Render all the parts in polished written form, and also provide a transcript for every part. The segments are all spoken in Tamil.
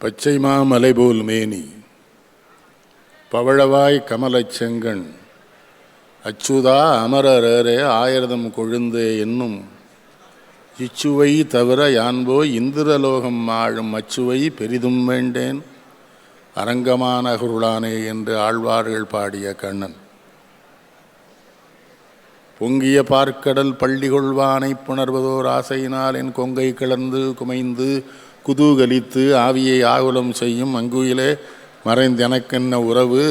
பச்சைமா மலைபோல் மேனி பவழவாய் கமலச் செங்கண் அச்சுதா அமரரே ஆயிரதம் கொழுந்தே என்னும் இச்சுவை தவிர யான்போய் இந்திரலோகம் ஆழும் அச்சுவை பெரிதும் வேண்டேன் அரங்கமான அருளானே என்று ஆழ்வார்கள் பாடிய கண்ணன். பொங்கிய பார்க்கடல் பள்ளி கொள்வானை புணர்வதோர் ஆசையினால் என் கொங்கை கிளர்ந்து குமைந்து குதூகலித்து ஆவியை ஆகுலம் செய்யும் அங்குயிலே மறைந்தெனக்கென்ன உறவு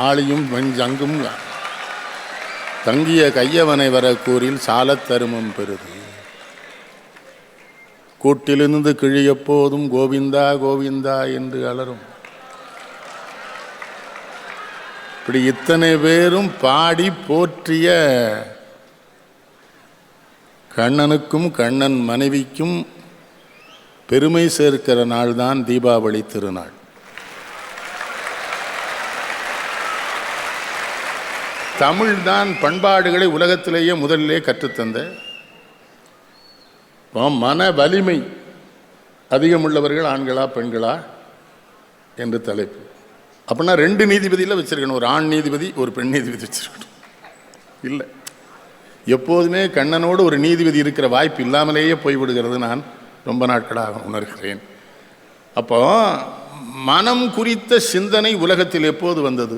ஆளியும் வெஞ்சங்கும் தங்கிய கையவனை வர கூறில் சாலத் தருமம் பெறுது. கூட்டிலிருந்து கிழி எப்போதும் கோவிந்தா கோவிந்தா என்று அலரும். இப்படி இத்தனை பேரும் பாடி போற்றிய கண்ணனுக்கும் கண்ணன் மனைவிக்கும் பெருமை சேர்க்கிற நாள்தான் தீபாவளி திருநாள். தமிழ்தான் பண்பாடுகளை உலகத்திலேயே முதலிலே கற்றுத்தந்த. மன வலிமை அதிகமுள்ளவர்கள் ஆண்களா பெண்களா என்று தலைப்பு. அப்படின்னா 2 நீதிபதியில் வச்சிருக்கணும், ஒரு ஆண் நீதிபதி ஒரு பெண் நீதிபதி வச்சிருக்கணும். இல்லை, எப்போதுமே கண்ணனோடு ஒரு நீதிபதி இருக்கிற வாய்ப்பு இல்லாமலேயே போய்விடுகிறது நான் ரொம்ப நாட்களாக உணர்கிறேன். அப்போ மனம் குறித்த சிந்தனை உலகத்தில் எப்போது வந்தது?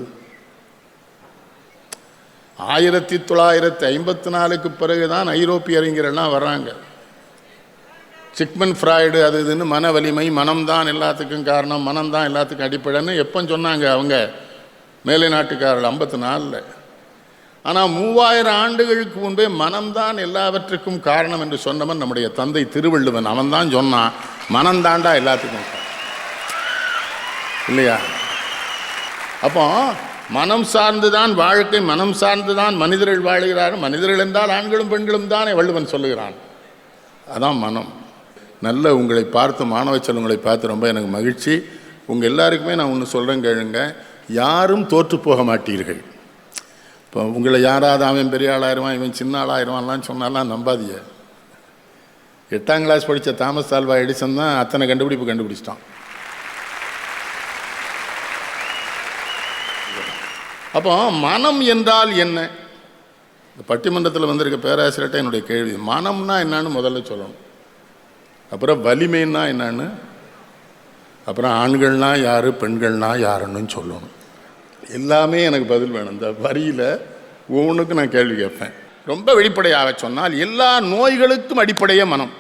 1954க்கு பிறகுதான் ஐரோப்பிய அறிஞர்கள்லாம் வர்றாங்க. சிக்மன் ஃப்ராய்டு அது இதுன்னு மன வலிமை, மனம்தான் எல்லாத்துக்கும் காரணம், மனம்தான் எல்லாத்துக்கும் அடிப்படைன்னு எப்போ சொன்னாங்க அவங்க மேலை நாட்டுக்காரர்கள் 54. ஆனால் 3000 ஆண்டுகளுக்கு முன்பே மனம்தான் எல்லாவற்றுக்கும் காரணம் என்று சொன்னவன் நம்முடைய தந்தை திருவள்ளுவன். அவன் தான் சொன்னான், மனம்தாண்டா எல்லாத்துக்கும் இல்லையா? அப்போ மனம் சார்ந்துதான் வாழ்க்கை, மனம் சார்ந்துதான் மனிதர்கள் வாழுகிறார்கள். மனிதர்கள் என்றால் ஆண்களும் பெண்களும் தானே வள்ளுவன் சொல்லுகிறான். அதான் மனம். நல்ல உங்களை பார்த்து, மாணவ செல்வங்களை பார்த்து ரொம்ப எனக்கு மகிழ்ச்சி. உங்கள் எல்லாருக்குமே நான் ஒன்று சொல்கிறேன் கேளுங்க, யாரும் தோற்று போக மாட்டீர்கள். இப்போ உங்களை யாராவது அவன் பெரிய ஆளாயிருவான் இவன் சின்ன ஆளாயிருவான்லாம் சொன்னாலாம் நம்பாதிய. 8ஆம் கிளாஸ் படித்த தாமஸ் ஆல்வா எடிசன் தான் அத்தனை கண்டுபிடிப்பு கண்டுபிடிச்சிட்டான். அப்போ மனம் என்றால் என்ன? இந்த பட்டிமன்றத்தில் வந்திருக்க பேராசிரியர்கிட்ட என்னுடைய கேள்வி, மனம்னா என்னன்னு முதல்ல சொல்லணும். அப்புறம் வலிமைன்னா என்னன்னு, அப்புறம் ஆண்கள்னா யார் பெண்கள்னா யாருன்னு சொல்லணும். எல்லாமே எனக்கு பதில் வேணும். இந்த வரியில் ஒவ்வொன்றுக்கும் நான் கேள்வி கேட்பேன். ரொம்ப வெளிப்படையாக சொன்னால் எல்லா நோய்களுக்கும் அடிப்படையே மனம்.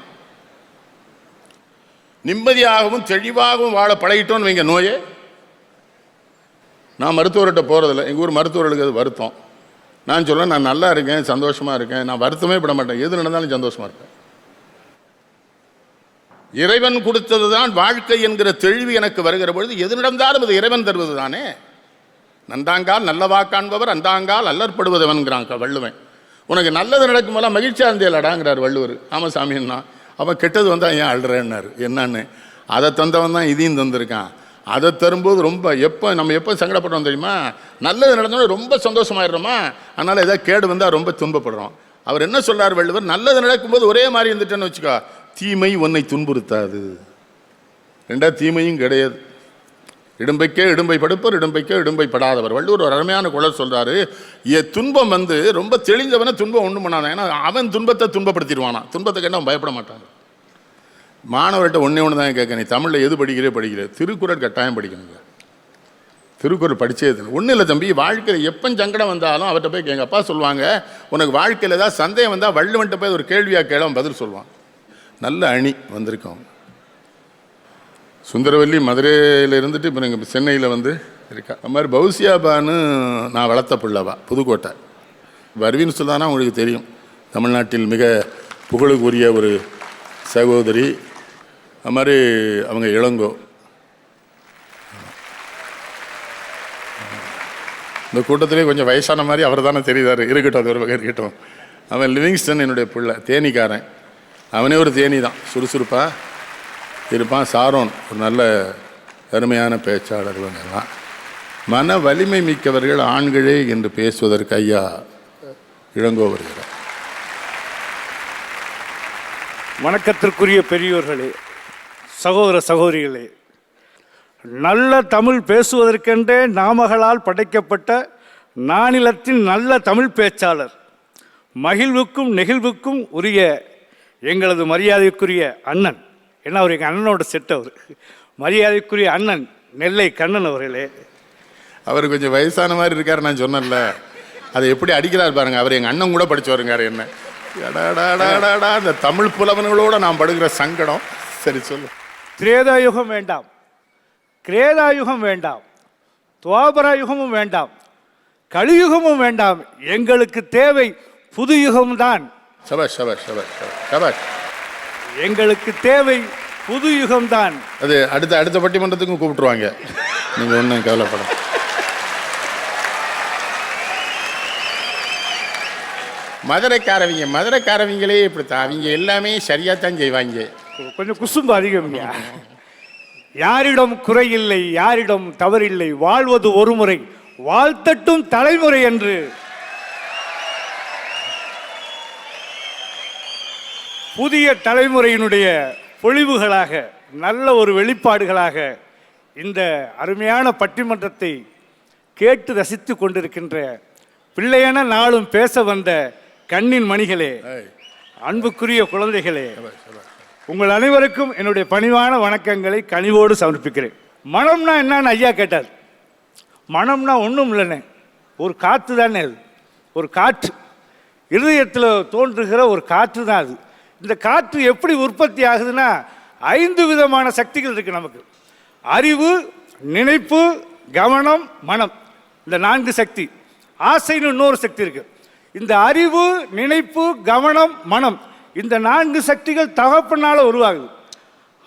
நிம்மதியாகவும் தெளிவாகவும் வாழ பழகிட்டோன்னு வைங்க நோயே. நான் மருத்துவர்கிட்ட போகிறதில்ல, எங்கள் ஊர் மருத்துவர்களுக்கு அது வருத்தம். நான் சொல்ல நான் நல்லா இருக்கேன், சந்தோஷமாக இருக்கேன், நான் வருத்தமே பட மாட்டேன், எது நடந்தாலும் சந்தோஷமாக இருக்கேன். இறைவன் கொடுத்தது தான் வாழ்க்கை என்கிற தெளிவு எனக்கு வருகிற பொழுது எது நடந்தாலும் அது இறைவன் தருவது தானே. நன்றாங்கால் நல்லவா காண்பவர் அந்தாங்கால் அல்லற்படுவதவன்கிறான் வள்ளுவன். உனக்கு நல்லது நடக்கும் போல மகிழ்ச்சியாக இருந்தேலடாங்கிறார் வள்ளுவர். ஆமசாமின்னா அவன் கெட்டது வந்தால் ஏன் அழுறேன்னாரு. என்னன்னு, அதை தந்தவன் தான் இதையும் தந்திருக்கான். அதை தரும்போது ரொம்ப நம்ம எப்போ சங்கடப்படுறோம் தெரியுமா? நல்லது நடந்தோன்னு ரொம்ப சந்தோஷமாயிடுறோமா, அதனால் ஏதாவது கேடு வந்தால் ரொம்ப துன்பப்படுறோம். அவர் என்ன சொல்கிறார் வள்ளுவர், நல்லது நடக்கும்போது ஒரே மாதிரி இருந்துட்டேன்னு வச்சுக்கோ, தீமை உன்னை துன்புறுத்தாது. ரெண்டாவது தீமையும் கிடையாது. இடும்பைக்கே இடும்பை படுப்பர், இடும்பைக்கே இடும்பை படாதவர். வள்ளுவர் ஒரு அருமையான குழல் சொல்கிறாரு, துன்பம் ரொம்ப தெளிஞ்சவனை துன்பம் ஒன்றும் பண்ணாதான். ஏன்னா அவன் துன்பத்தை துன்பப்படுத்திடுவானா, துன்பத்தை கேட்டால் அவன் பயப்பட மாட்டான். மாணவர்கிட்ட ஒன்று தான் கேட்க, நீ தமிழில் எது படிக்கிற? திருக்குறள் கட்டாயம் படிக்கணுங்க. திருக்குறள் படித்தது ஒன்றும் இல்லை தம்பி. வாழ்க்கையில் எப்போ சங்கடம் வந்தாலும் அவர்கிட்ட போய் எங்கள் அப்பா சொல்லுவாங்க, உனக்கு வாழ்க்கையில் ஏதாவது சந்தேகம் வந்தால் வள்ளுவன்ட்ட போய் ஒரு கேள்வியாக கேளவன் பதில் சொல்லுவான். நல்ல அணி வந்திருக்கோம். சுந்தரவல்லி மதுரையில் இருந்துட்டு இப்போ நீங்கள் சென்னையில் இருக்கா. அது மாதிரி பௌசியாபான்னு நான் வளர்த்த பிள்ளவா, புதுக்கோட்டை. வருவின்னு சொல்லானா உங்களுக்கு தெரியும், தமிழ்நாட்டில் மிக புகழுக்குரிய ஒரு சகோதரி. அது மாதிரி அவங்க இளங்கோ. இந்த கூட்டத்திலே கொஞ்சம் வயசான மாதிரி அவர் தானே தெரியுதார். இருக்கட்டும், அது ஒரு வகை இருக்கட்டும். அவன் லிவிங்ஸ்டன் என்னுடைய பிள்ளை, தேனிக்காரன். அவனே ஒரு தேனி தான், சுறுசுறுப்பாக இருப்பான். சாரோன் ஒரு நல்ல அருமையான பேச்சாளர். இவங்கெல்லாம் மன வலிமை மிக்கவர்கள் ஆண்களே என்று பேசுவதற்கு ஐயா இளங்கோ வருகிறார். வணக்கத்திற்குரிய பெரியோர்களே, சகோதர சகோதரிகளே, நல்ல தமிழ் பேசுவதற்கென்றே நாமகளால் படைக்கப்பட்ட நானிலத்தின் நல்ல தமிழ் பேச்சாளர், மகிழ்வுக்கும் நெகிழ்வுக்கும் உரிய எங்களது மரியாதைக்குரிய அண்ணன், ஏன்னா அவர் எங்கள் அண்ணனோட செட், அவர் மரியாதைக்குரிய அண்ணன் நெல்லை கண்ணன் அவர்களே. அவர் கொஞ்சம் வயசான மாதிரி இருக்கார், நான் சொன்னேன்ல, அதை எப்படி அடிக்கிறார் பாருங்க. அவர் எங்கள் அண்ணன் கூட படிச்சு வருங்கார் என்ன. எடாடாடாடாடா, இந்த தமிழ் புலவன்களோட நான் படுகிற சங்கடம். சரி சொல்லு. திரேதாயுகம் வேண்டாம், கிரேதாயுகம் வேண்டாம், துவாபராயுகமும் வேண்டாம், கலியுகமும் வேண்டாம். எங்களுக்கு தேவை புது யுகம்தான். சபாஷ் சபாஷ் சபாஷ் சபாஷ். எங்களுக்கு தேவை புது யுகம்தான். அது அடுத்த பட்டிமன்றத்துக்கும் கூப்பிட்டுருவாங்க, நீங்கள் ஒன்றும் கவலைப்பட. மதுரைக்காரவங்களே இப்படித்தான், அவங்க எல்லாமே சரியாக தான் செய்வாங்க. கொஞ்சம் குசும்பு அதிகம். யாரிடம் குறையில்லை, யாரிடம் தவறில்லை, வாழ்வது ஒரு முறை, வாழ்த்தட்டும் தலைமுறை என்று புதிய தலைமுறையினுடைய பொழிவுகளாக, நல்ல ஒரு வெளிப்பாடுகளாக இந்த அருமையான பட்டிமன்றத்தை கேட்டு ரசித்து கொண்டிருக்கின்ற பிள்ளையென நாளும் பேச வந்த கண்ணின் மணிகளே, அன்புக்குரிய குழந்தைகளே, உங்கள் அனைவருக்கும் என்னுடைய பணிவான வணக்கங்களை கனிவோடு சமர்ப்பிக்கிறேன். மனம்னா என்னன்னு ஐயா கேட்டார். மனம்னா ஒன்றும் இல்லைண்ணே, ஒரு காற்று தானே. அது ஒரு காற்று, இருதயத்தில் தோன்றுகிற ஒரு காற்று தான் அது. இந்த காற்று எப்படி உற்பத்தி ஆகுதுன்னா 5 விதமான சக்திகள் இருக்குது நமக்கு. அறிவு, நினைப்பு, கவனம், மனம், இந்த 4 சக்தி. ஆசைன்னு இன்னொரு சக்தி இருக்குது. இந்த அறிவு, நினைப்பு, கவனம், மனம், இந்த 4 சக்திகள் தகப்பனால் உருவாகுது.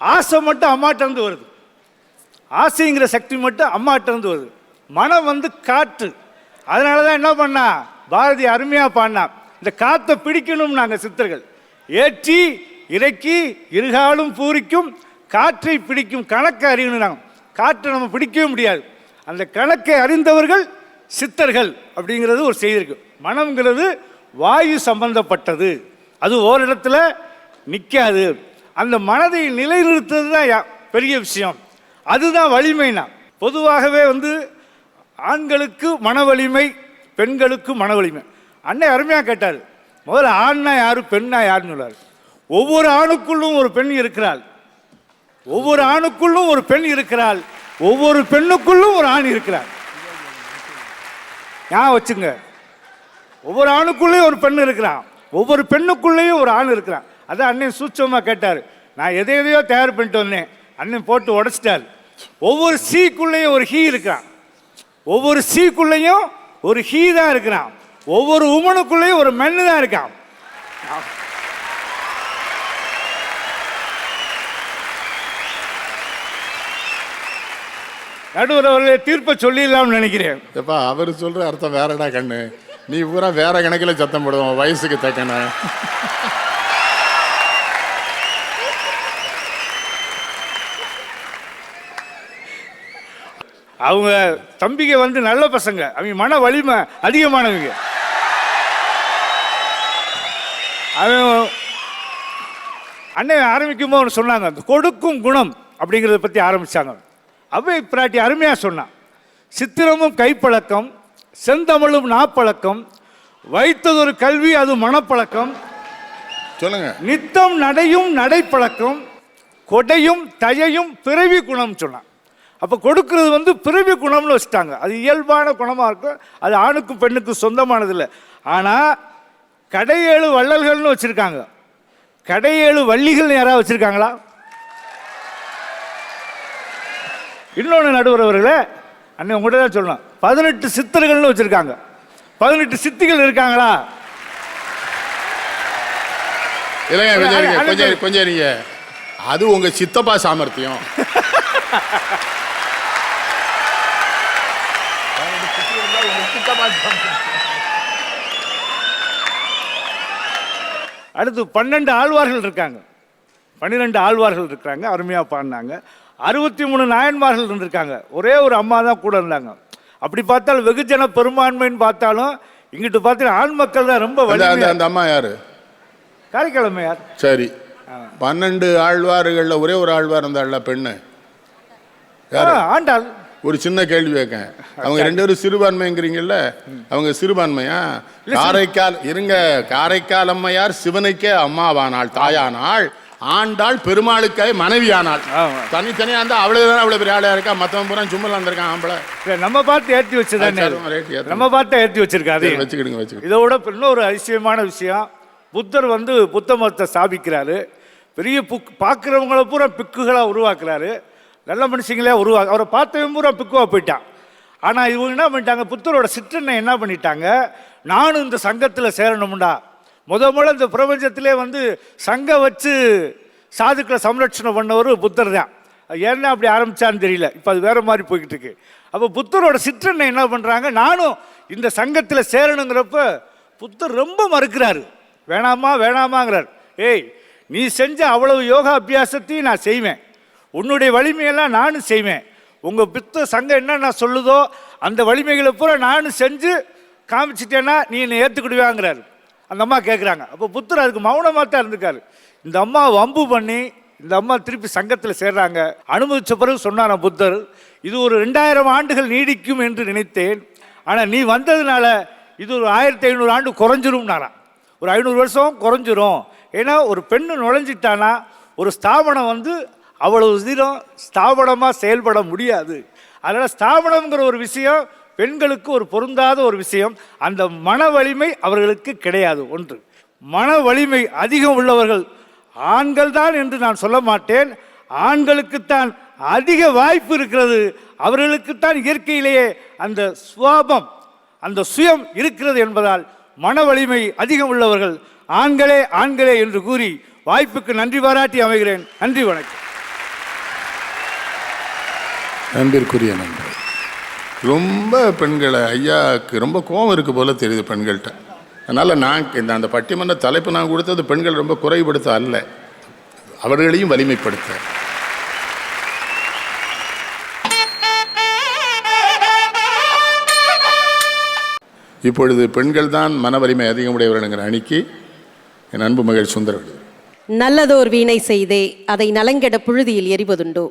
ஆசை மட்டும் அம்மாட்டிருந்து வருது. ஆசைங்கிற சக்தி மட்டும் அம்மாட்டிருந்து வருது. மனம் வந்து காற்று. அதனால தான் என்ன பண்ணா பாரதி அருமையாக பாடினா, இந்த காற்றை பிடிக்கணும். நாங்கள் சித்தர்கள் ஏற்றி இறக்கி இருகாலும் பூரிக்கும் காற்றை பிடிக்கும் கணக்கை அறியணும். நாங்கள் காற்றை நம்ம பிடிக்கவே முடியாது. அந்த கணக்கை அறிந்தவர்கள் சித்தர்கள் அப்படிங்கிறது ஒரு செய்தி இருக்கு. மனம்ங்கிறது வாயு சம்பந்தப்பட்டது, அது ஓரிடத்துல நிற்காது. அந்த மனதை நிலைநிறுத்துறது தான் பெரிய விஷயம், அதுதான் வலிமைனா. பொதுவாகவே வந்து ஆண்களுக்கு மன வலிமை, பெண்களுக்கு மன வலிமை. அன்னை அருமையாக கேட்டார், முதல்ல ஆண்னா யாரு, பெண்ணா யாருன்னு சொல்லார். ஒவ்வொரு ஆணுக்குள்ளும் ஒரு பெண் இருக்கிறாள், ஒவ்வொரு ஆணுக்குள்ளும் ஒரு பெண் இருக்கிறாள், ஒவ்வொரு பெண்ணுக்குள்ளும் ஒரு ஆண் இருக்கிறார். ஞாபகம் வச்சுங்க, ஒவ்வொரு ஆணுக்குள்ளேயும் ஒரு பெண் இருக்கிறான், ஒவ்வொரு பெண்ணுக்குள்ளேயும் ஒரு ஆண் இருக்கிறான். அதான் அண்ணன் சூட்சமாக கேட்டார். நான் எதையோ தயார் பண்ணிட்டு வந்தேன், அண்ணன் போட்டு உடைச்சிட்டார். ஒவ்வொரு சீக்குள்ளேயும் ஒரு ஹீ இருக்கிறான், ஒவ்வொரு சீக்குள்ளேயும் ஒரு ஹீ தான் இருக்கிறான், ஒவ்வொரு உமனுக்குள்ளேயும் ஒரு மென்னு தான் இருக்கான். நடுவர் அவர்களே, தீர்ப்பை சொல்லிடலாம்னு நினைக்கிறேன். எப்பா அவர் சொல்ற அர்த்தம் வேறடா கண்ணு, நீ பூரா வேற கணக்கில் சத்தம் போடுவோம் வயசுக்கு தக்கன. அவங்க தம்பிங்க வந்து நல்ல பசங்க, அவங்க மன வலிமை அதிகமானவங்க. அவன் அண்ணன் ஆரம்பிக்கும் போது சொன்னாங்க, அந்த கொடுக்கும் குணம் அப்படிங்கிறத பற்றி ஆரம்பித்தாங்க. அவை பிராட்டி அருமையாக சொன்னான். சித்திரமும் கைப்பழக்கம், செந்தமிழும் நாப்பழக்கம், வைத்ததொரு கல்வி அது மனப்பழக்கம், சொல்லுங்க, நித்தம் நடையும் நடைப்பழக்கம், கொடையும் தயையும் பிறவி குணம் சொன்னான். அப்போ கொடுக்கறது வந்து பிறவி குணம்னு வச்சுட்டாங்க. அது இயல்பான குணமாக இருக்கும், அது ஆணுக்கும் பெண்ணுக்கும் சொந்தமானதில்லை. ஆனால் கடையேழு வள்ளல்கள்னு வச்சுருக்காங்க, கடையேழு வள்ளிகள்னு யாராவது வச்சுருக்காங்களா? இன்னொன்று நடுவர் அவர்களே, அண்ணன் உங்கள்கிட்ட தான் சொல்லணும், 18 சித்தர்கள்னு வச்சுருக்காங்க, 18 சித்திகள் இருக்காங்களா? இல்லைங்க, கொஞ்சம் நீங்க, அது உங்க சித்தப்பா சாமர்த்தியம். அடுத்து 12 ஆழ்வார்கள் இருக்காங்க, 12 ஆழ்வார்கள் இருக்கிறாங்க, அருமையாக பாடினாங்க. 63 நாயன்மார்கள் இருந்திருக்காங்க, ஒரே ஒரு அம்மா தான் கூட இருந்தாங்க. அப்படி பார்த்தாலும் வெகுஜன பெரும்பான்மைன்னு பார்த்தாலும் இங்கிட்டு பார்த்தீங்கன்னா ஆண் மக்கள் தான் ரொம்ப. அந்த அம்மா யாரு? காரைக்கிழமையார். சரி, 12 ஆழ்வார்களில் ஒரே ஒரு ஆழ்வார் இருந்தாள்ல பெண்ணு, ஆண்டாள். ஒரு சின்ன கேள்வி கேட்கேன். அவங்க 2 பேரும் சிறுபான்மைங்கிறீங்கல்ல, அவங்க சிறுபான்மையா? காரைக்கால் அம்மையார் சிவனுக்கே அம்மாவானாள், தாயானாள். ஆண்டாள் பெருமாளுக்காய் மனைவியானாள். தனித்தனியா இருந்தா அவ்வளவுதான் அவ்வளவு பெரிய ஆளையா இருக்கா. மத்தவன் பூரா சும்மா வந்திருக்கான் ஆம்பளை. நம்ம பார்த்து ஏற்றி வச்சுதானே, நம்ம பார்த்து ஏற்றி வச்சிருக்காரு. வச்சுக்கிடுங்க. இதோட இன்னொரு அதிசயமான விஷயம், புத்தர் புத்த மதத்தை ஸ்தாபிக்கிறாரு. பெரிய பார்க்குறவங்கள பூரா பிக்குகளாக உருவாக்குறாரு. நல்ல மனுஷங்களே அவரை பார்த்தவன் பூரா பிக்குவாக போயிட்டான். ஆனால் இவங்க என்ன பண்ணிட்டாங்க, புத்தரோட சிற்றனை என்ன பண்ணிட்டாங்க, நானும் இந்த சங்கத்தில் சேரணும்டா. முதல்ல இந்த பிரபஞ்சத்திலே சங்கம் வச்சு சாதுக்களை சம்ரட்சணம் பண்ணவர் புத்தர் தான். ஏன்னா அப்படி ஆரம்பித்தான்னு தெரியல, இப்போ அது வேறு மாதிரி போய்கிட்டு இருக்கு. அப்போ புத்தரோட சிற்றனை என்ன பண்ணுறாங்க, நானும் இந்த சங்கத்தில் சேரணுங்கிறப்ப புத்தர் ரொம்ப மறுக்கிறாரு. வேணாமாங்கிறார். ஏய், நீ செஞ்ச அவ்வளவு யோகா அபியாசத்தையும் நான் செய்வேன், உன்னுடைய வலிமையெல்லாம் நானும் செய்வேன். உங்கள் புத்த சங்கம் என்ன சொல்லுதோ அந்த வலிமைகளை பூரா நானும் செஞ்சு காமிச்சிட்டேன்னா நீ என்னை ஏற்றுக்கிடுவாங்கிறாரு. அந்த அம்மா கேட்குறாங்க. அப்போ புத்தர் அதுக்கு மௌனமாக தான் இருந்திருக்காரு. இந்த அம்மா வம்பு பண்ணி இந்த அம்மா திருப்பி சங்கத்தில் சேர்றாங்க. அனுமதித்த பிறகு சொன்னாராம் புத்தர், இது ஒரு 2000 ஆண்டுகள் நீடிக்கும் என்று நினைத்தேன், ஆனால் நீ வந்ததுனால இது ஒரு 1500 ஆண்டு குறைஞ்சிரும்னாராம். ஒரு 500 வருஷம் குறைஞ்சிரும். ஏன்னா ஒரு பெண்ணு நுழைஞ்சிட்டானா ஒரு ஸ்தாபனம் அவ்வளவு தூரம் ஸ்தாபனமாக செயல்பட முடியாது. அதனால் ஸ்தாபனம்ங்கிற ஒரு விஷயம் பெண்களுக்கு ஒரு பொருந்தாத ஒரு விஷயம். அந்த மன வலிமை அவர்களுக்கு கிடையாது. ஒன்று, மன வலிமை அதிகம் உள்ளவர்கள் ஆண்கள் தான் என்று நான் சொல்ல மாட்டேன். ஆண்களுக்குத்தான் அதிக வாய்ப்பு இருக்கிறது. அவர்களுக்குத்தான் இயற்கையிலேயே அந்த சுவாபம், அந்த சுயம் இருக்கிறது என்பதால் மன வலிமை அதிகம் உள்ளவர்கள் ஆண்களே என்று கூறி வாய்ப்புக்கு நன்றி பாராட்டி அமைகிறேன். நன்றி, வணக்கம். நன்றிற்குரிய நண்பர். ரொம்ப பெண்களை ஐயாவுக்கு ரொம்ப கோபம் இருக்கு போல தெரியுது பெண்கள்கிட்ட. அதனால் நான் அந்த பட்டிமன்ற தலைப்பு நான் கொடுத்தது பெண்கள் ரொம்ப குறைபடுத்த அல்ல, அவர்களையும் வலிமைப்படுத்த. இப்பொழுது பெண்கள் தான் மன வலிமை அதிகம் உடையவர்கள்ங்கிற அணிக்கு என் அன்பு மகள் சுந்தரவடி. நல்லதோர் வீணை செய்தே அதை நலங்கெட புழுதியில் எரிவதுண்டோ,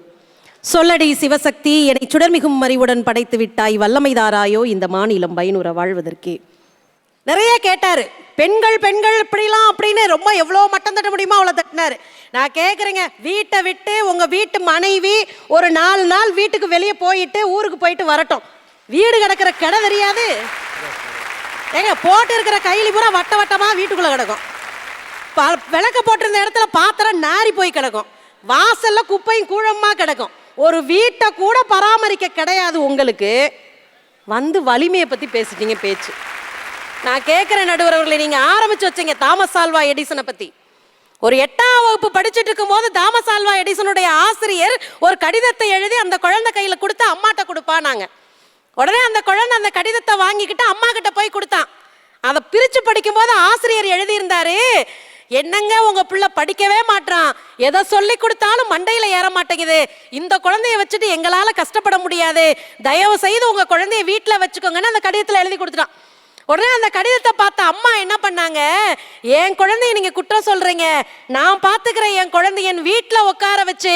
சொல்லடி சிவசக்தி என்னை சுடர்மிகும் அறிவுடன் படைத்து விட்டாய், வல்லமைதாராயோ இந்த மாநிலம் பயனுற வாழ்வதற்கே. நிறைய கேட்டாரு, பெண்கள் இப்படிலாம் அப்படின்னு ரொம்ப எவ்வளோ மட்டம் தட்ட முடியுமோ அவ்வளோ தட்டினாரு. நான் கேட்குறேங்க, வீட்டை விட்டு உங்கள் வீட்டு மனைவி ஒரு 4 நாள் வீட்டுக்கு வெளியே போயிட்டு ஊருக்கு போயிட்டு வரட்டும், வீடு கிடக்கிற கடை தெரியாது ஏங்க? போட்டு இருக்கிற கைலி பூரா வட்டமாக வீட்டுக்குள்ளே கிடக்கும். விளக்க போட்டிருந்த இடத்துல பாத்திரம் நாரி போய் கிடக்கும், வாசல்ல குப்பையும் கூழமா கிடக்கும். ஒரு வீட்டை கூட பராமரிக்க கிடையாது உங்களுக்கு. வலிமையை பத்தி பேசிட்டீங்க பேச்சு. நான் கேட்கிறேன் நடுவர் அவர்களை, நீங்க ஆரம்பிச்சு வச்சீங்க தாமஸ் ஆல்வா எடிசனை பத்தி. ஒரு 8ஆம் வகுப்பு படிச்சுட்டு இருக்கும் போது தாமஸ் ஆல்வா எடிசனுடைய ஆசிரியர் ஒரு கடிதத்தை எழுதி அந்த குழந்தை கையில கொடுத்து அம்மாட்ட கொடுப்பானாங்க. உடனே அந்த குழந்தை அந்த கடிதத்தை வாங்கிக்கிட்டு அம்மா கிட்ட போய் கொடுத்தான். அதை பிரிச்சு படிக்கும் போது ஆசிரியர் எழுதியிருந்தாரு, என்னங்க உங்க பிள்ளை படிக்கவே மாட்டான், எதை சொல்லி கொடுத்தாலும் மண்டையில ஏற மாட்டேங்குது, இந்த குழந்தைய வச்சுட்டு எங்களால கஷ்டப்பட முடியாது, தயவு செய்து உங்க குழந்தைய வீட்டுல வச்சுக்கோங்கன்னு அந்த கடிதத்துல எழுதி கொடுத்துட்டான். உடனே அந்த கடிதத்தை பார்த்த அம்மா என்ன பண்ணாங்க, என் குழந்தைய நீங்க குற்றம் சொல்றீங்க, நான் பாத்துக்கிறேன் என் குழந்தைய என் வீட்டுல உட்கார வச்சு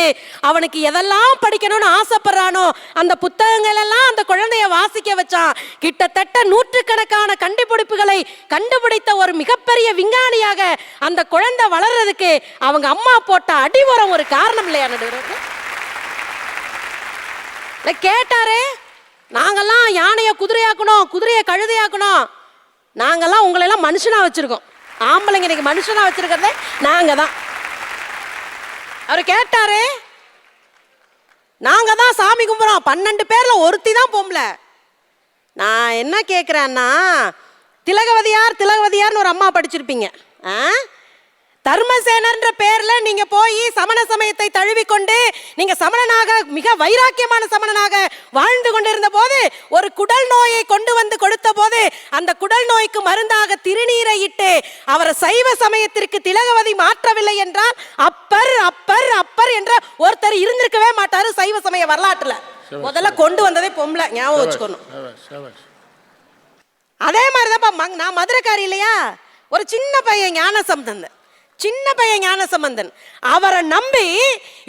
அவனுக்கு எதெல்லாம் படிக்கணும்னு ஆசைப்படுறானோ அந்த புத்தகங்கள் எல்லாம் அந்த குழந்தைய வாசிக்க வச்சான். கிட்டத்தட்ட 100கணக்கான கண்டுபிடிப்புகளை கண்டுபிடித்த ஒரு மிகப்பெரிய விஞ்ஞானியாக அந்த குழந்தை வளர்றதுக்கு அவங்க அம்மா போட்ட அடிவரம் ஒரு காரணம் இல்லையா? கேட்டாரே, நாங்கெல்லாம் யானையை குதிரையாக்கணும், குதிரையை கழுதையாக்கணும், நாங்கெல்லாம் உங்களெல்லாம் மனுஷனா வச்சிருக்கோம், ஆம்பளைங்க இன்னைக்கு மனுஷனா வச்சிருக்கிறதே நாங்க தான். அவர் கேட்டாரு, நாங்க தான் சாமி கும்பிடுறோம், 12 பேர்ல ஒருத்தி தான் பொம்பளை. நான் என்ன கேட்கிறேன்னா, திலகவதியார்னு ஒரு அம்மா படிச்சிருப்பீங்க. தர்மசேனர்ன்ற பேர்ல நீங்க போய் சமண சமயத்தை தழுவிக்கொண்டு நீங்க சமணனாக மிக வைராக்கியமான சமணனாக வாழ்ந்து கொண்டிருந்த போது ஒரு குடல் நோயை கொண்டு வந்து கொடுத்த போது அந்த குடல் நோய்க்கு மருந்தாக திருநீரை இட்டு அவரை சைவ சமயத்திற்கு திலகவதி மாற்றவில்லை என்றால் அப்பர் அப்பர் அப்பர் என்ற ஒருத்தர் இருந்திருக்கவே மாட்டாரு சைவ சமய வரலாற்றுல. முதல்ல கொண்டு வந்ததே பொம்பளை, ஞாபகம் வச்சுக்கணும். அதே மாதிரிதான் நான் மதுரைக்காரி இல்லையா, ஒரு சின்ன பையன் ஞானசம்பந்தன் சின்ன பையன் ஞானசம்பந்தன். அவரை நம்பி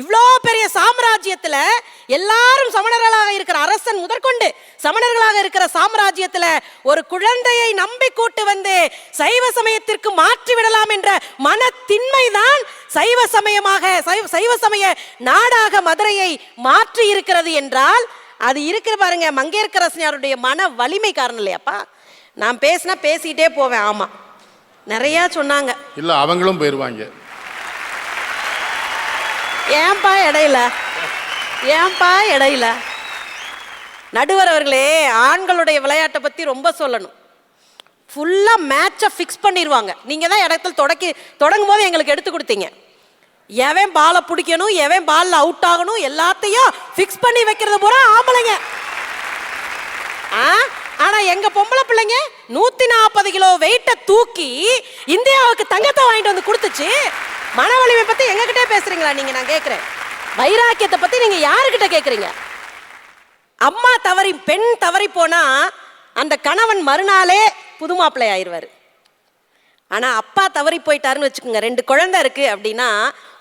இவ்வளோ பெரிய சாம்ராஜ்யத்துல எல்லாரும் சமணர்களாக இருக்கிற அரசன் முதற்கொண்டு சமணர்களாக இருக்கிற சாம்ராஜ்யத்துல ஒரு குழந்தையை நம்பி கூட்டு வந்து சைவ சமயத்திற்கு மாற்றி விடலாம் என்ற மனத்தின்மைதான் சைவ சமய நாடாக மதுரையை மாற்றி இருக்கிறது என்றால் அது இருக்கிற பாருங்க மங்கையர்க்கரசியாருடைய மன வலிமை காரணம் இல்லையாப்பா. நான் பேசினா பேசிக்கிட்டே போவேன். ஆமா, நிறைய சொன்னாங்க. இல்ல அவங்களும் போயிருவாங்க. ஏன்பா இடையில நடுவர் அவர்களே, ஆண்களுடைய விளையாட்டை பத்தி ரொம்ப சொல்லணும். ஃபுல்லா மேட்சை ஃபிக்ஸ் பண்ணிடுவாங்க. நீங்க தான் இடத்துல தொடங்கும் போது எங்களுக்கு எடுத்து கொடுத்தீங்க. எவன் பாலை பிடிக்கணும், எவன் பால்ல அவுட் ஆகணும், எல்லாத்தையும் ஃபிக்ஸ் பண்ணி வைக்கிறது பூரா ஆம்பளைங்க. ஆனா எங்க பொம்பளை பிள்ளைங்க 140 கிலோ வெயிட்ட தூக்கி இந்தியாவுக்கு தங்கத்தை வாங்கிட்டு வந்து கொடுத்துச்சு. மன வலிமை பத்தி எங்ககிட்டே பேசுறீங்களா நீங்க? நான் கேட்கிறேன், வைராக்கியத்தை பத்தி நீங்க யாருக்கிட்ட கேட்குறீங்க? அம்மா தவறி பெண் தவறி போனா அந்த கணவன் மறுநாளே புது மாப்பிள்ளை ஆயிடுவாரு. ஆனா அப்பா தவறி போயிட்டாருன்னு வச்சுக்கோங்க, 2 குழந்தை இருக்கு அப்படின்னா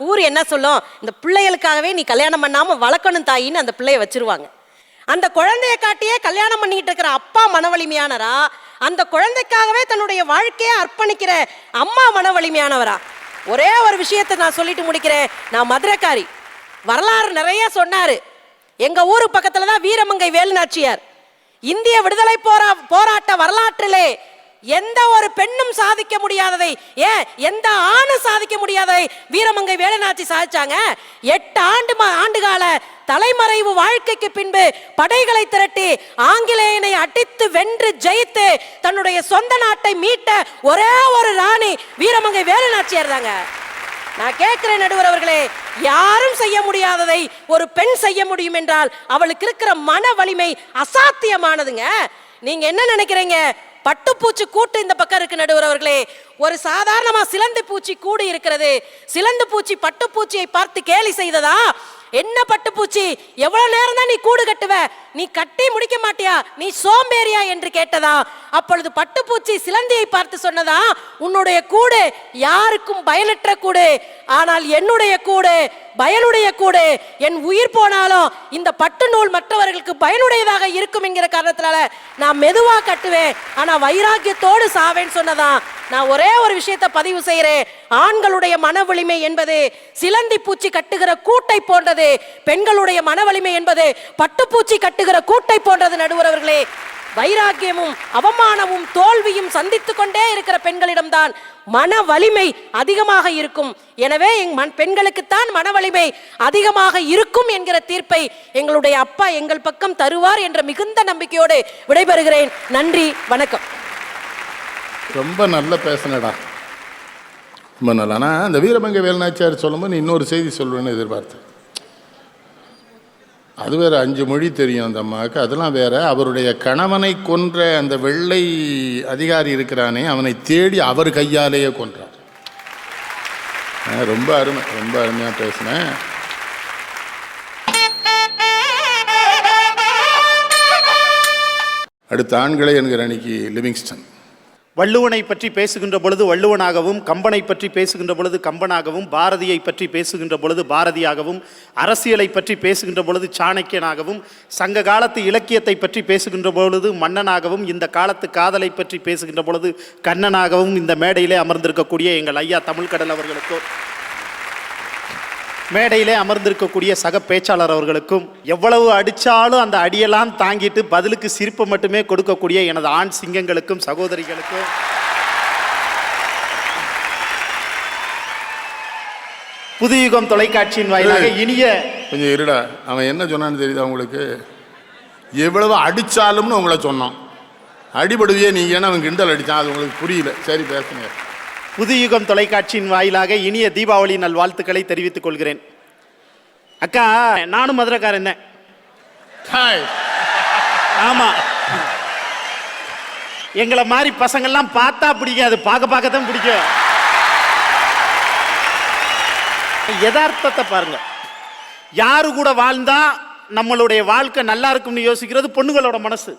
ஊர் என்ன சொல்லும்? இந்த பிள்ளைகளுக்காகவே நீ கல்யாணம் பண்ணாம வளர்க்கணும் தாயின்னு அந்த பிள்ளைய வச்சிருவாங்க. அந்த குழந்தைய காட்டியே கல்யாணம் பண்ணிட்டு இருக்கிற அப்பா மனவலிமையானரா, அந்த குழந்தைக்காகவே தன்னுடைய வாழ்க்கையை அர்ப்பணிக்கிற அம்மா மனவலிமையானவரா? ஒரே ஒரு விஷயத்தை நான் சொல்லிட்டு முடிக்கிறேன். நான் மதுரைக்காரி, வரலாறு நிறைய சொன்னாரு. எங்க ஊரு பக்கத்துல தான் வீரமங்கை வேலுநாச்சியார். இந்திய விடுதலை போராட்ட வரலாற்றிலே எந்த ஒரு பெண்ணும் சாதிக்க முடியாததை, ஏன் எந்த ஆணும் சாதிக்க முடியாததை வீரமங்கை வேலுநாச்சி சாதிச்சாங்க. 8 ஆண்டுகால தலைமறைவு வாழ்க்கைக்கு பின்பு படைகளை திரட்டி ஆங்கிலேயனை அடித்து வென்று ஜெயித்து தன்னுடைய சொந்த நாட்டை மீட்ட ஒரே ஒரு ராணி வீரமங்கை வேலுநாச்சியார் தாங்க. நான் கேட்கிறேன் நடுவர் அவர்களே, யாரும் செய்ய முடியாததை ஒரு பெண் செய்ய முடியும் என்றால் அவளுக்கு இருக்கிற மன வலிமை அசாத்தியமானதுங்க. நீங்க என்ன நினைக்கிறீங்க? பட்டுப்பூச்சி கூட்டு இந்த பக்கம் இருக்கு நடுவர் அவர்களே. ஒரு சாதாரணமா சிலந்தி பூச்சி கூடு இருக்கிறது. சிலந்து பூச்சி பட்டுப்பூச்சியை பார்த்து கேலி செய்ததா? என்ன பட்டுப்பூச்சி, எவ்வளவு நேரம் தான் நீ கூடு கட்டுவ, நீ கட்டி முடிக்க மாட்டியா, நீ சோம்பேறியா என்று கேட்டதா? அப்பொழுது பட்டுப்பூச்சி சிலந்தியை பார்த்து சொன்னதா, உன்னுடைய கூடு யாருக்கும் பயனற்ற கூடு, ஆனால் என்னுடைய கூடு பயனுடைய கூடு. என் உயிர் போனாலும் இந்த பட்டு நூல் மற்றவர்களுக்கு பயனுடையதாக இருக்கும் என்கிற காரணத்தினால நான் மெதுவா கட்டுவேன், ஆனா வைராக்கியத்தோடு சாவேன்னு சொன்னதா. நான் ஒரே ஒரு விஷயத்தை பதிவு செய்கிறேன். ஆண்களுடைய மன வலிமை என்பது சிலந்தி பூச்சி கட்டுகிற கூட்டை போன்றது, பெண்களுடைய மன வலிமை என்பது பட்டுப்பூச்சி கட்டுகிற கூட்டை போன்றது. நடுவர் அவர்களே, வைராக்கியமும் அவமானமும் தோல்வியும் சந்தித்துக் கொண்டே இருக்கிற பெண்களிடம்தான் மன வலிமை அதிகமாக இருக்கும். எனவே பெண்களுக்குத்தான் மன வலிமை அதிகமாக இருக்கும் என்கிற தீர்ப்பை எங்களுடைய அப்பா எங்கள் பக்கம் தருவார் என்ற மிகுந்த நம்பிக்கையோடு விடைபெறுகிறேன். நன்றி, வணக்கம். ரொம்ப நல்ல பேசினடா, ரொம்ப நல்லா. ஆனால் அந்த வீரமங்கை வேலுநாச்சியார் சொல்லும்போது நீ இன்னொரு செய்தி சொல்வேன்னு எதிர்பார்த்தேன். அது வேறு 5 மொழி தெரியும் அந்த அம்மாவுக்கு, அதெல்லாம் வேற. அவருடைய கணவனை கொன்ற அந்த வெள்ளை அதிகாரி இருக்கிறானே, அவனை தேடி அவர் கையாலேயே கொன்றார். ரொம்ப அருமை, ரொம்ப அருமையாக பேசினேன். அடுத்த ஆண்களை என்கிற அன்னைக்கு லிவிங்ஸ்டன். வள்ளுவனை பற்றி பேசுகின்ற பொழுது வள்ளுவனாகவும், கம்பனை பற்றி பேசுகின்ற பொழுது கம்பனாகவும், பாரதியை பற்றி பேசுகின்ற பொழுது பாரதியாகவும், அரசியலை பற்றி பேசுகின்ற பொழுது சாணக்கியனாகவும், சங்க காலத்து இலக்கியத்தை பற்றி பேசுகின்ற பொழுது மன்னனாகவும், இந்த காலத்து காதலை பற்றி பேசுகின்ற பொழுது கண்ணனாகவும் இந்த மேடையிலே அமர்ந்திருக்கக்கூடிய எங்கள் ஐயா தமிழ்கடல் அவர்களுக்கும், மேடையிலே அமர்ந்திருக்கக்கூடிய சக பேச்சாளர் அவர்களுக்கும், எவ்வளவு அடித்தாலும் அந்த அடியெல்லாம் தாங்கிட்டு பதிலுக்கு சிரிப்பை மட்டுமே கொடுக்கக்கூடிய எனது ஆண் சிங்கங்களுக்கும் சகோதரிகளுக்கும், புதுயுகம் தொலைக்காட்சியின் வாயிலாக இனிய. கொஞ்சம் இருடா, அவன் என்ன சொன்னான்னு தெரியுதா உங்களுக்கு? எவ்வளவு அடித்தாலும்னு உங்களை சொன்னான். அடிபடுவியே நீங்கன்னு அவன் கிண்டல் அடித்தான், அது உங்களுக்கு புரியல. சரி, பேசுங்க. புதுயுகம் தொலைக்காட்சியின் வாயிலாக இனிய தீபாவளி நல்வாழ்த்துக்களை தெரிவித்துக் கொள்கிறேன். அக்கா, நானும் மதுரைக்காரன் தான். ஆமா, எங்களை மாதிரி பசங்கள்லாம் பார்த்தா பிடிக்காது, பார்க்கத்தான் பிடிக்கும். யதார்த்தத்தை பாருங்க. யாரு கூட வாழ்ந்தா நம்மளுடைய வாழ்க்கை நல்லா இருக்கும்னு யோசிக்கிறது பொண்ணுங்களோட மனசு.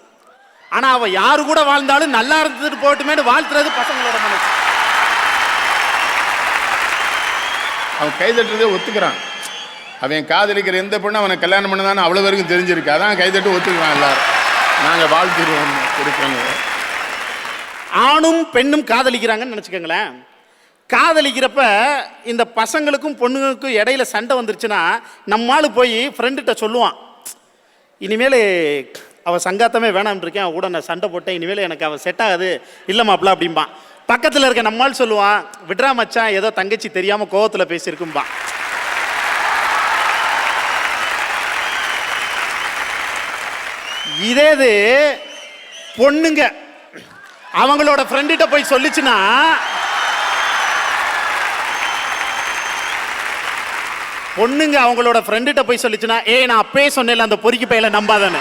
ஆனா அவ யாரு கூட வாழ்ந்தாலும் நல்லா இருந்துட்டு போட்டுமேனு வாழ்த்துறது பசங்களோட மனசு. அவன் கைதட்டுறதே ஒத்துக்கிறான். அவன் காதலிக்கிற எந்த பொண்ணு அவனை கல்யாணம் பண்ணதானே அவ்வளோ வரைக்கும் தெரிஞ்சிருக்கு. அதான் கைதட்டு ஒத்துக்கிறான். எல்லாரும் நாங்கள் வாழ்த்திடுவோம் கொடுக்கணும். ஆணும் பெண்ணும் காதலிக்கிறாங்கன்னு நினச்சிக்கோங்களேன். காதலிக்கிறப்ப இந்த பசங்களுக்கும் பொண்ணுங்களுக்கும் இடையில சண்டை வந்துருச்சுன்னா நம்மால் போய் ஃப்ரெண்டுகிட்ட சொல்லுவான், இனிமேல் அவள் சங்காத்தமே வேணாம்னு இருக்கேன், அவள் கூட நான் சண்டை போட்டேன், இனிமேல் எனக்கு அவள் செட் ஆகுது இல்லை மாப்பிள அப்படிம்பான். பக்கத்தில் இருக்க நம்மால் சொல்லுவான், விட்ரா மச்சான் ஏதோ தங்கச்சி தெரியாமல் கோவத்தில் பேசியிருக்கும்பான். இதேது பொண்ணுங்க அவங்களோட ஃப்ரெண்டுகிட்ட போய் சொல்லிச்சுன்னா பொண்ணுங்க அவங்களோட ஃப்ரெண்டுகிட்ட போய் சொல்லிச்சுன்னா, நான் அப்பயே சொன்னேன் அந்த பொறுக்கி பையில நம்பாதானே.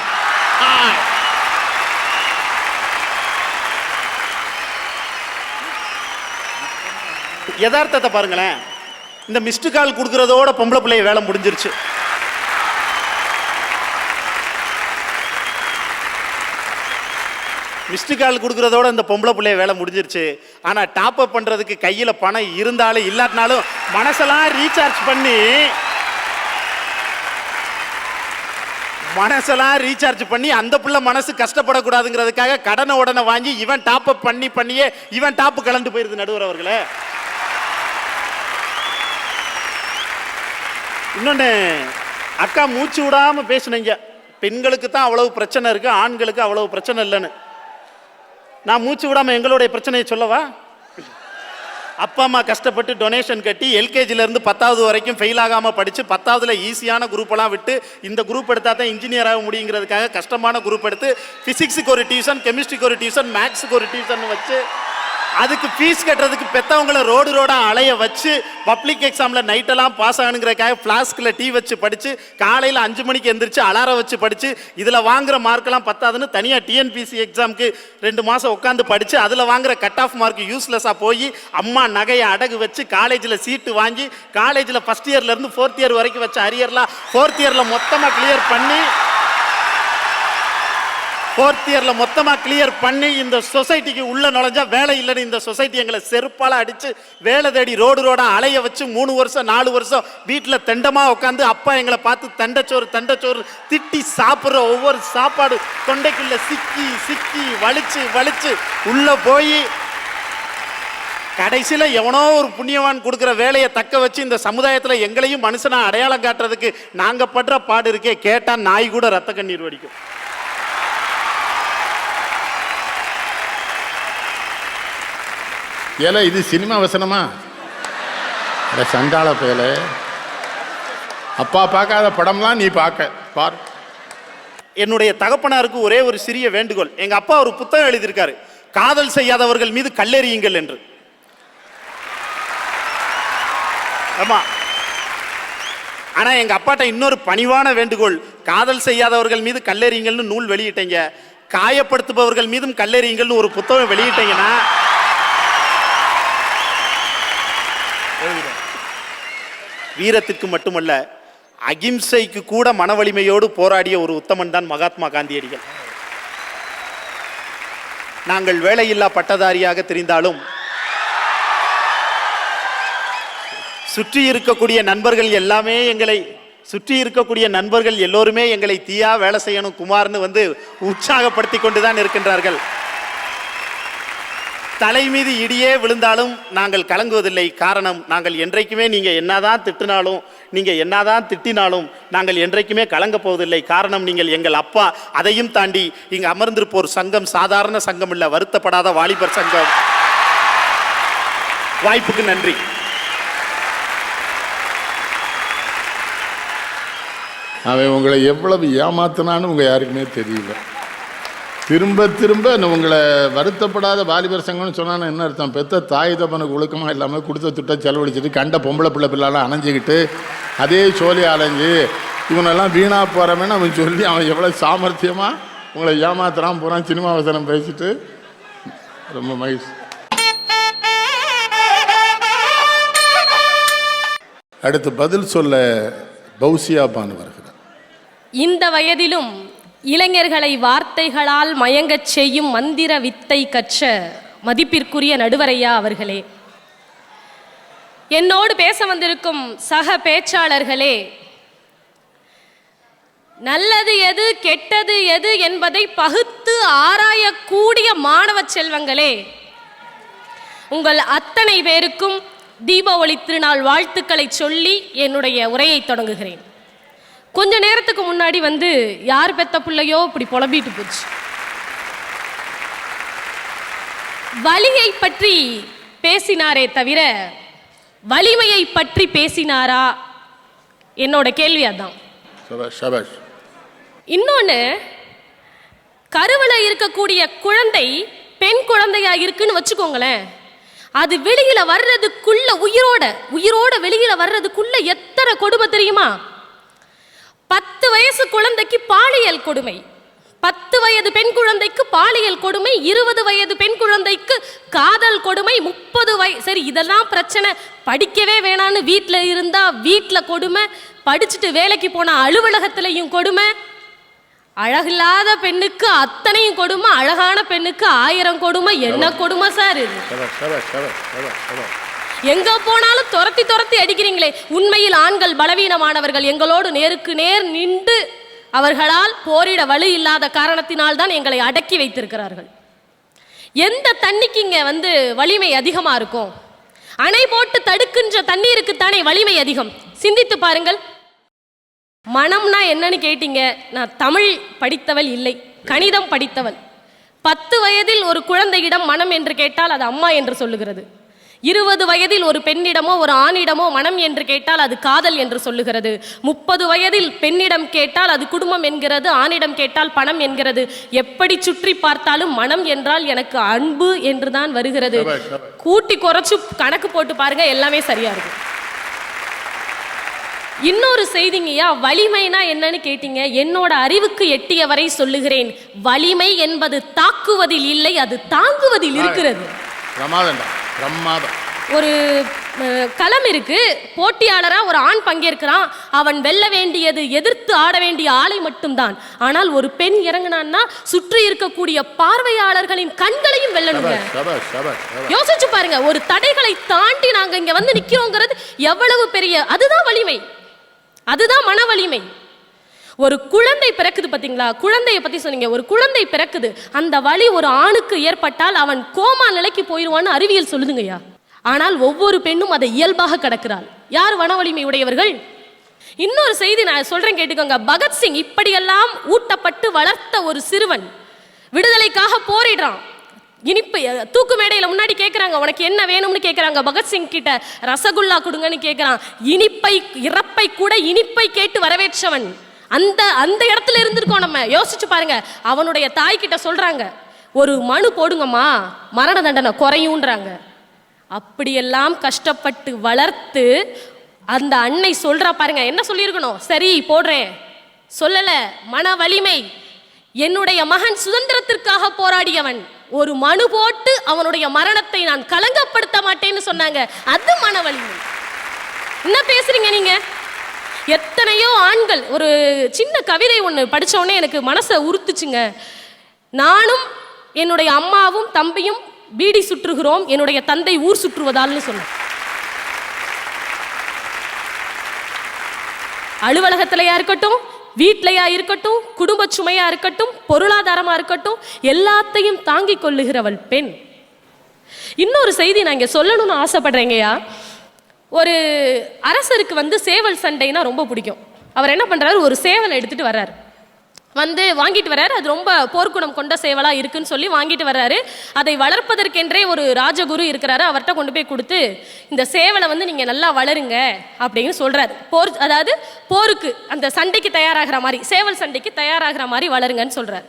யதார்த்தத்தை பாருங்களேன். இந்த மிஸ்டு கால் கொடுக்கறதோட பொம்பளை பிள்ளைய வேலை முடிஞ்சிருச்சு. மிஸ்டு கால் கொடுக்கறதோட இந்த பொம்பளை பிள்ளைய வேலை முடிஞ்சிருச்சு. ஆனால் டாப் அப் பண்ணுறதுக்கு கையில் பணம் இருந்தாலும் இல்லாட்டினாலும் மனசெல்லாம் ரீசார்ஜ் பண்ணி அந்த பிள்ளை மனசு கஷ்டப்படக்கூடாதுங்கிறதுக்காக கடனை உடனே வாங்கி இவன் டாப் அப் பண்ணியே இவன் டாப்பு கலந்து போயிருது. நடுவர் அவர்களே, இன்னொன்று அக்கா மூச்சு விடாம பேசுனீங்க, பெண்களுக்கு தான் அவ்வளவு பிரச்சனை இருக்கு, ஆண்களுக்கு அவ்வளவு பிரச்சனை இல்லைன்னு. நான் மூச்சு விடாம எங்களுடைய பிரச்சனையை சொல்லவா? அப்பா அம்மா கஷ்டப்பட்டு டொனேஷன் கட்டி எல்கேஜில இருந்து 10வது வரைக்கும் ஃபெயில் ஆகாம படிச்சு 10வதுல ஈஸியான குரூப் எல்லாம் விட்டு இந்த குரூப் எடுத்தா தான் இன்ஜினியர் ஆக முடியுங்கிறதுக்காக கஷ்டமான குரூப் எடுத்து பிசிக்ஸுக்கு ஒரு டியூஷன், கெமிஸ்ட்ரிக்கு ஒரு டியூஷன், மேக்ஸுக்கு ஒரு டியூஷன் வச்சு அதுக்கு ஃபீஸ் கட்டுறதுக்கு பெற்றவங்களை ரோடா அலைய வச்சு பப்ளிக் எக்ஸாமில் நைட்டெல்லாம் பாஸ் ஆகணுங்கிறதுக்காக ஃப்ளாஸ்கில் டீ வச்சு படித்து காலையில் 5 மணிக்கு எந்திரிச்சு அலாரம் வச்சு படித்து இதில் வாங்குற மார்க்கெல்லாம் பத்தாதுன்னு தனியாக டிஎன்பிசி எக்ஸாமுக்கு 2 மாதம் உட்காந்து படித்து அதில் வாங்குற கட் ஆஃப் மார்க் யூஸ்லெஸ்ஸாக போய் அம்மா நகையை அடகு வச்சு காலேஜில் சீட்டு வாங்கி காலேஜில் ஃபஸ்ட் இயர்லேருந்து 4th இயர் வரைக்கும் வச்ச அரியர்லாம் 4th இயரில் மொத்தமாக கிளியர் பண்ணி இந்த சொசைட்டிக்கு உள்ள நுழைஞ்சா வேலை இல்லைன்னு இந்த சொசைட்டி எங்களை செருப்பால அடிச்சு வேலை தேடி ரோடா அலைய வச்சு 3 வருஷம் 4 வருஷம் வீட்டில் தெண்டமா உட்காந்து அப்பா எங்களை பார்த்து தண்டச்சோறு திட்டி சாப்பிட்ற ஒவ்வொரு சாப்பாடு தொண்டைக்குள்ள சிக்கி வலிச்சு உள்ள போய் கடைசியில் எவனோ ஒரு புண்ணியவான் கொடுக்குற வேலையை தக்க வச்சு இந்த சமுதாயத்தில் எங்களையும் மனுஷனா அடையாளம் காட்டுறதுக்கு நாங்கள் படுற பாடு இருக்கே, கேட்டால் நாய் கூட ரத்த கண்ணீர் வடிக்கும். ஏல இது சினிமா வசனமா? சண்டாள பேல அப்பா பார்க்காத படம்லாம் நீ பார். என்னுடைய தகப்பனாருக்கு ஒரே ஒரு சிறிய வேண்டுகோள். எங்க அப்பா ஒரு புத்தகம் எழுதியிருக்காரு, காதல் செய்யாதவர்கள் மீது கல்லெறியுங்கள் என்று. ஆமா, ஆனா எங்க அப்பாட்ட இன்னொரு பணிவான வேண்டுகோள், காதல் செய்யாதவர்கள் மீது கல்லெறியுங்கள்னு நூல் வெளியிட்டீங்க, காயப்படுத்துபவர்கள் மீதும் கல்லெறியுங்கள்னு ஒரு புத்தகம் வெளியிட்டீங்கன்னா வீரத்திற்கு மட்டுமல்ல அகிம்சைக்கு கூட மன வலிமையோடு போராடிய ஒரு உத்தமன் தான் மகாத்மா காந்தியடிகள். நாங்கள் வேலையில்லா பட்டதாரியாக தெரிந்தாலும் சுற்றி இருக்கக்கூடிய நண்பர்கள் எல்லோருமே எங்களை தீயா வேலை செய்யணும் குமார்னு வந்து உற்சாகப்படுத்தி கொண்டுதான் இருக்கின்றார்கள். தலை மீது இடியே விழுந்தாலும் நாங்கள் கலங்குவதில்லை. காரணம், நாங்கள் என்றைக்குமே நீங்கள் என்னதான் திட்டினாலும் நாங்கள் என்றைக்குமே கலங்க போவதில்லை. காரணம், நீங்கள் எங்கள் அப்பா. அதையும் தாண்டி இங்கு அமர்ந்திருப்போர் சங்கம் சாதாரண சங்கம் இல்லை, வருத்தப்படாத வாலிபர் சங்கம். வாய்ப்புக்கு நன்றி. அவன் உங்களை எவ்வளவு ஏமாத்தினான்னு உங்க யாருக்குமே தெரியல. திரும்ப உங்களை வருத்தப்படாத வாலிபர் சங்கம்னு சொன்னான்னு என்ன அர்த்தம்? பெத்த தாய் தப்பனுக்கு ஒழுக்கமாக இல்லாமல் கொடுத்த திட்ட செலவழிச்சிட்டு கண்ட பொம்பளை பிள்ளைலாம் அணைஞ்சிக்கிட்டு அதே சோழி அலைஞ்சு இவனெல்லாம் வீணாக போகிறவன்னு அவன் சொல்லி அவன் எவ்வளோ சாமர்த்தியமாக உங்களை ஏமாத்துறான் போகிறான். சினிமா வசனம் பேசிட்டு ரொம்ப மகிழ்ச்சி. அடுத்து பதில் சொல்ல பௌசியா பானு வருகிறார். இந்த வயதிலும் இளைஞர்களை வார்த்தைகளால் மயங்கச் செய்யும் மந்திர வித்தை கற்ற மதிப்பிற்குரிய நடுவரையா அவர்களே, என்னோடு பேச வந்திருக்கும் சக பேச்சாளர்களே, நல்லது எது கெட்டது எது என்பதை பகுத்து ஆராயக்கூடிய மாணவ செல்வங்களே, உங்கள் அத்தனை பேருக்கும் தீபாவளி திருநாள் வாழ்த்துக்களை சொல்லி என்னுடைய உரையை தொடங்குகிறேன். கொஞ்ச நேரத்துக்கு முன்னாடி யார் பெத்த பிள்ளையோ இப்படி புலம்பிட்டு போச்சு. வலியை பற்றி பேசினாரே தவிர வலிமையை பற்றி பேசினாரா? என்னோட கேள்வி அதான். இன்னொன்னு, கருவில் இருக்கக்கூடிய குழந்தை பெண் குழந்தையா இருக்குன்னு வச்சுக்கோங்களேன், அது வெளியில வர்றதுக்குள்ள உயிரோட வெளியில வர்றதுக்குள்ள எத்தனை கொடுமை தெரியுமா? 10 வயசு குழந்தைக்கு பாலியல் கொடுமை, 10 வயது பெண் குழந்தைக்கு பாலியல் கொடுமை, 20 வயது பெண் குழந்தைக்கு காதல் கொடுமை, 30 வயது. சரி, இதெல்லாம் பிரச்சனை. படிக்கவே வேணான்னு வீட்டில் இருந்தா வீட்டில் கொடுமை, படிச்சுட்டு வேலைக்கு போன அலுவலகத்திலையும் கொடுமை. அழகில்லாத பெண்ணுக்கு அத்தனையும் கொடுமை, அழகான பெண்ணுக்கு 1000 கொடுமை. என்ன கொடுமை சார் இது? எங்க போனாலும் துரத்தி அடிக்கிறீங்களே. உண்மையில் ஆண்கள் பலவீனமானவர்கள். எங்களோடு நேருக்கு நேர் நின்று அவர்களால் போரிட வலு இல்லாத காரணத்தினால் தான் எங்களை அடக்கி வைத்திருக்கிறார்கள். எந்த தண்ணிக்கு இங்க வலிமை அதிகமா இருக்கும்? அணை போட்டு தடுக்கின்ற தண்ணீருக்குத்தானே வலிமை அதிகம். சிந்தித்து பாருங்கள். மனம்னா என்னன்னு கேட்டீங்க. நான் தமிழ் படித்தவள் இல்லை, கணிதம் படித்தவள். 10 வயதில் ஒரு குழந்தையிடம் மனம் என்று கேட்டால் அது அம்மா என்று சொல்லுகிறது. 20 வயதில் ஒரு பெண்ணிடமோ ஒரு ஆணிடமோ மனம் என்று கேட்டால் அது காதல் என்று சொல்லுகிறது. 30 வயதில் பெண்ணிடம் கேட்டால் அது குடும்பம் என்கிறது, ஆணிடம் கேட்டால் பணம் என்கிறது. எப்படி சுற்றி பார்த்தாலும் மனம் என்றால் எனக்கு அன்பு என்று தான் வருகிறது. கூட்டி குறைச்சு கணக்கு போட்டு பாருங்க, எல்லாமே சரியா இருக்கும். இன்னொரு செய்திங்கய்யா, வலிமைனா என்னன்னு கேட்டீங்க. என்னோட அறிவுக்கு எட்டிய வரை சொல்லுகிறேன், வலிமை என்பது தாக்குவதில் இல்லை, அது தாங்குவதில் இருக்கிறது. ஒரு களம் இருக்கு, போட்டியாளரா ஒரு ஆண் பங்கேற்கிறான். அவன் வெல்ல வேண்டியது எதிர்த்து ஆட வேண்டிய ஆளை மட்டும்தான். ஆனால் ஒரு பெண் இறங்கினான்னா சுற்றி இருக்கக்கூடிய பார்வையாளர்களின் கண்களையும் வெல்லணுங்க. யோசிச்சு பாருங்க, ஒரு தடைகளை தாண்டி நாங்க இங்க நிக்கிறோங்கிறது எவ்வளவு பெரிய, அதுதான் வலிமை, அதுதான் மன வலிமை. ஒரு குழந்தை பிறக்குது பாத்தீங்களா, குழந்தையை பத்தி சொன்னீங்க. ஒரு குழந்தை பிறக்குது, அந்த வலி ஒரு ஆணுக்கு ஏற்பட்டால் அவன் கோமா நிலைக்கு போயிடுவான்னு அறிவியல் சொல்லுதுங்கய்யா. ஆனால் ஒவ்வொரு பெண்ணும் அதை இயல்பாக கடக்கிறாள். யார் மன வலிமை உடையவர்கள்? இன்னொரு செய்தி நான் சொல்றேன், கேட்டுக்கோங்க. பகத்சிங் இப்படியெல்லாம் ஊட்டப்பட்டு வளர்த்த ஒரு சிறுவன் விடுதலைக்காக போரிடுறான். இனிப்பு தூக்கு மேடையில முன்னாடி கேட்கிறாங்க, உனக்கு என்ன வேணும்னு கேட்கிறாங்க. பகத்சிங் கிட்ட ரசகுல்லா கொடுங்கன்னு கேட்கிறான். இறப்பை கூட இனிப்பை கேட்டு வரவேற்றவன். அந்த இடத்துல இருந்திருக்கோம் நம்ம. யோசிச்சு பாருங்க. அவனுடைய தாய் கிட்ட சொல்றாங்க, ஒரு மனு போடுங்கம்மா, மரண தண்டனை குறையும்ன்றாங்க. அப்படியெல்லாம் கஷ்டப்பட்டு வளர்த்து அந்த அன்னை சொல்றா பாருங்க, என்ன சொல்லியிருக்கணும்? சரி போடுறேன் சொல்லல. மன வலிமை. என்னுடைய மகன் சுதந்திரத்திற்காக போராடியவன், ஒரு மனு போட்டு அவனுடைய மரணத்தை நான் கலங்கப்படுத்த மாட்டேன்னு சொன்னாங்க. அது மன வலிமை. என்ன பேசுறீங்க நீங்க? எத்தனையோ ஆண்கள். ஒரு சின்ன கவிதை ஒன்று படிச்ச உடனே எனக்கு மனசை உறுத்துச்சுங்க. நானும் என்னுடைய அம்மாவும் தம்பியும் பீடி சுற்றுகிறோம், என்னுடைய தந்தை ஊர் சுற்றுவதால்னு சொன்னேன். அலுவலகத்திலையா இருக்கட்டும், வீட்லையா இருக்கட்டும், குடும்ப சுமையா இருக்கட்டும், பொருளாதாரமா இருக்கட்டும், எல்லாத்தையும் தாங்கிக் கொள்ளுகிறவள் பெண். இன்னொரு செய்தி நான் இங்க சொல்லணும்னு ஆசைப்படுறேங்கய்யா. ஒரு அரசருக்கு சேவல் சண்டைனா ரொம்ப பிடிக்கும். அவர் என்ன பண்றாரு, ஒரு சேவலை எடுத்துட்டு வர்றாரு. வாங்கிட்டு வர்றாரு. அது ரொம்ப போர்க்குணம் கொண்ட சேவலா இருக்குன்னு சொல்லி வாங்கிட்டு வர்றாரு. அதை வளர்ப்பதற்கென்றே ஒரு ராஜகுரு இருக்கிறாரு. அவர்கிட்ட கொண்டு போய் கொடுத்து, இந்த சேவலை நீங்க நல்லா வளருங்க அப்படின்னு சொல்றாரு. அதாவது போருக்கு, அந்த சண்டைக்கு தயாராகிற மாதிரி, சேவல் சண்டைக்கு தயாராகிற மாதிரி வளருங்கன்னு சொல்றாரு.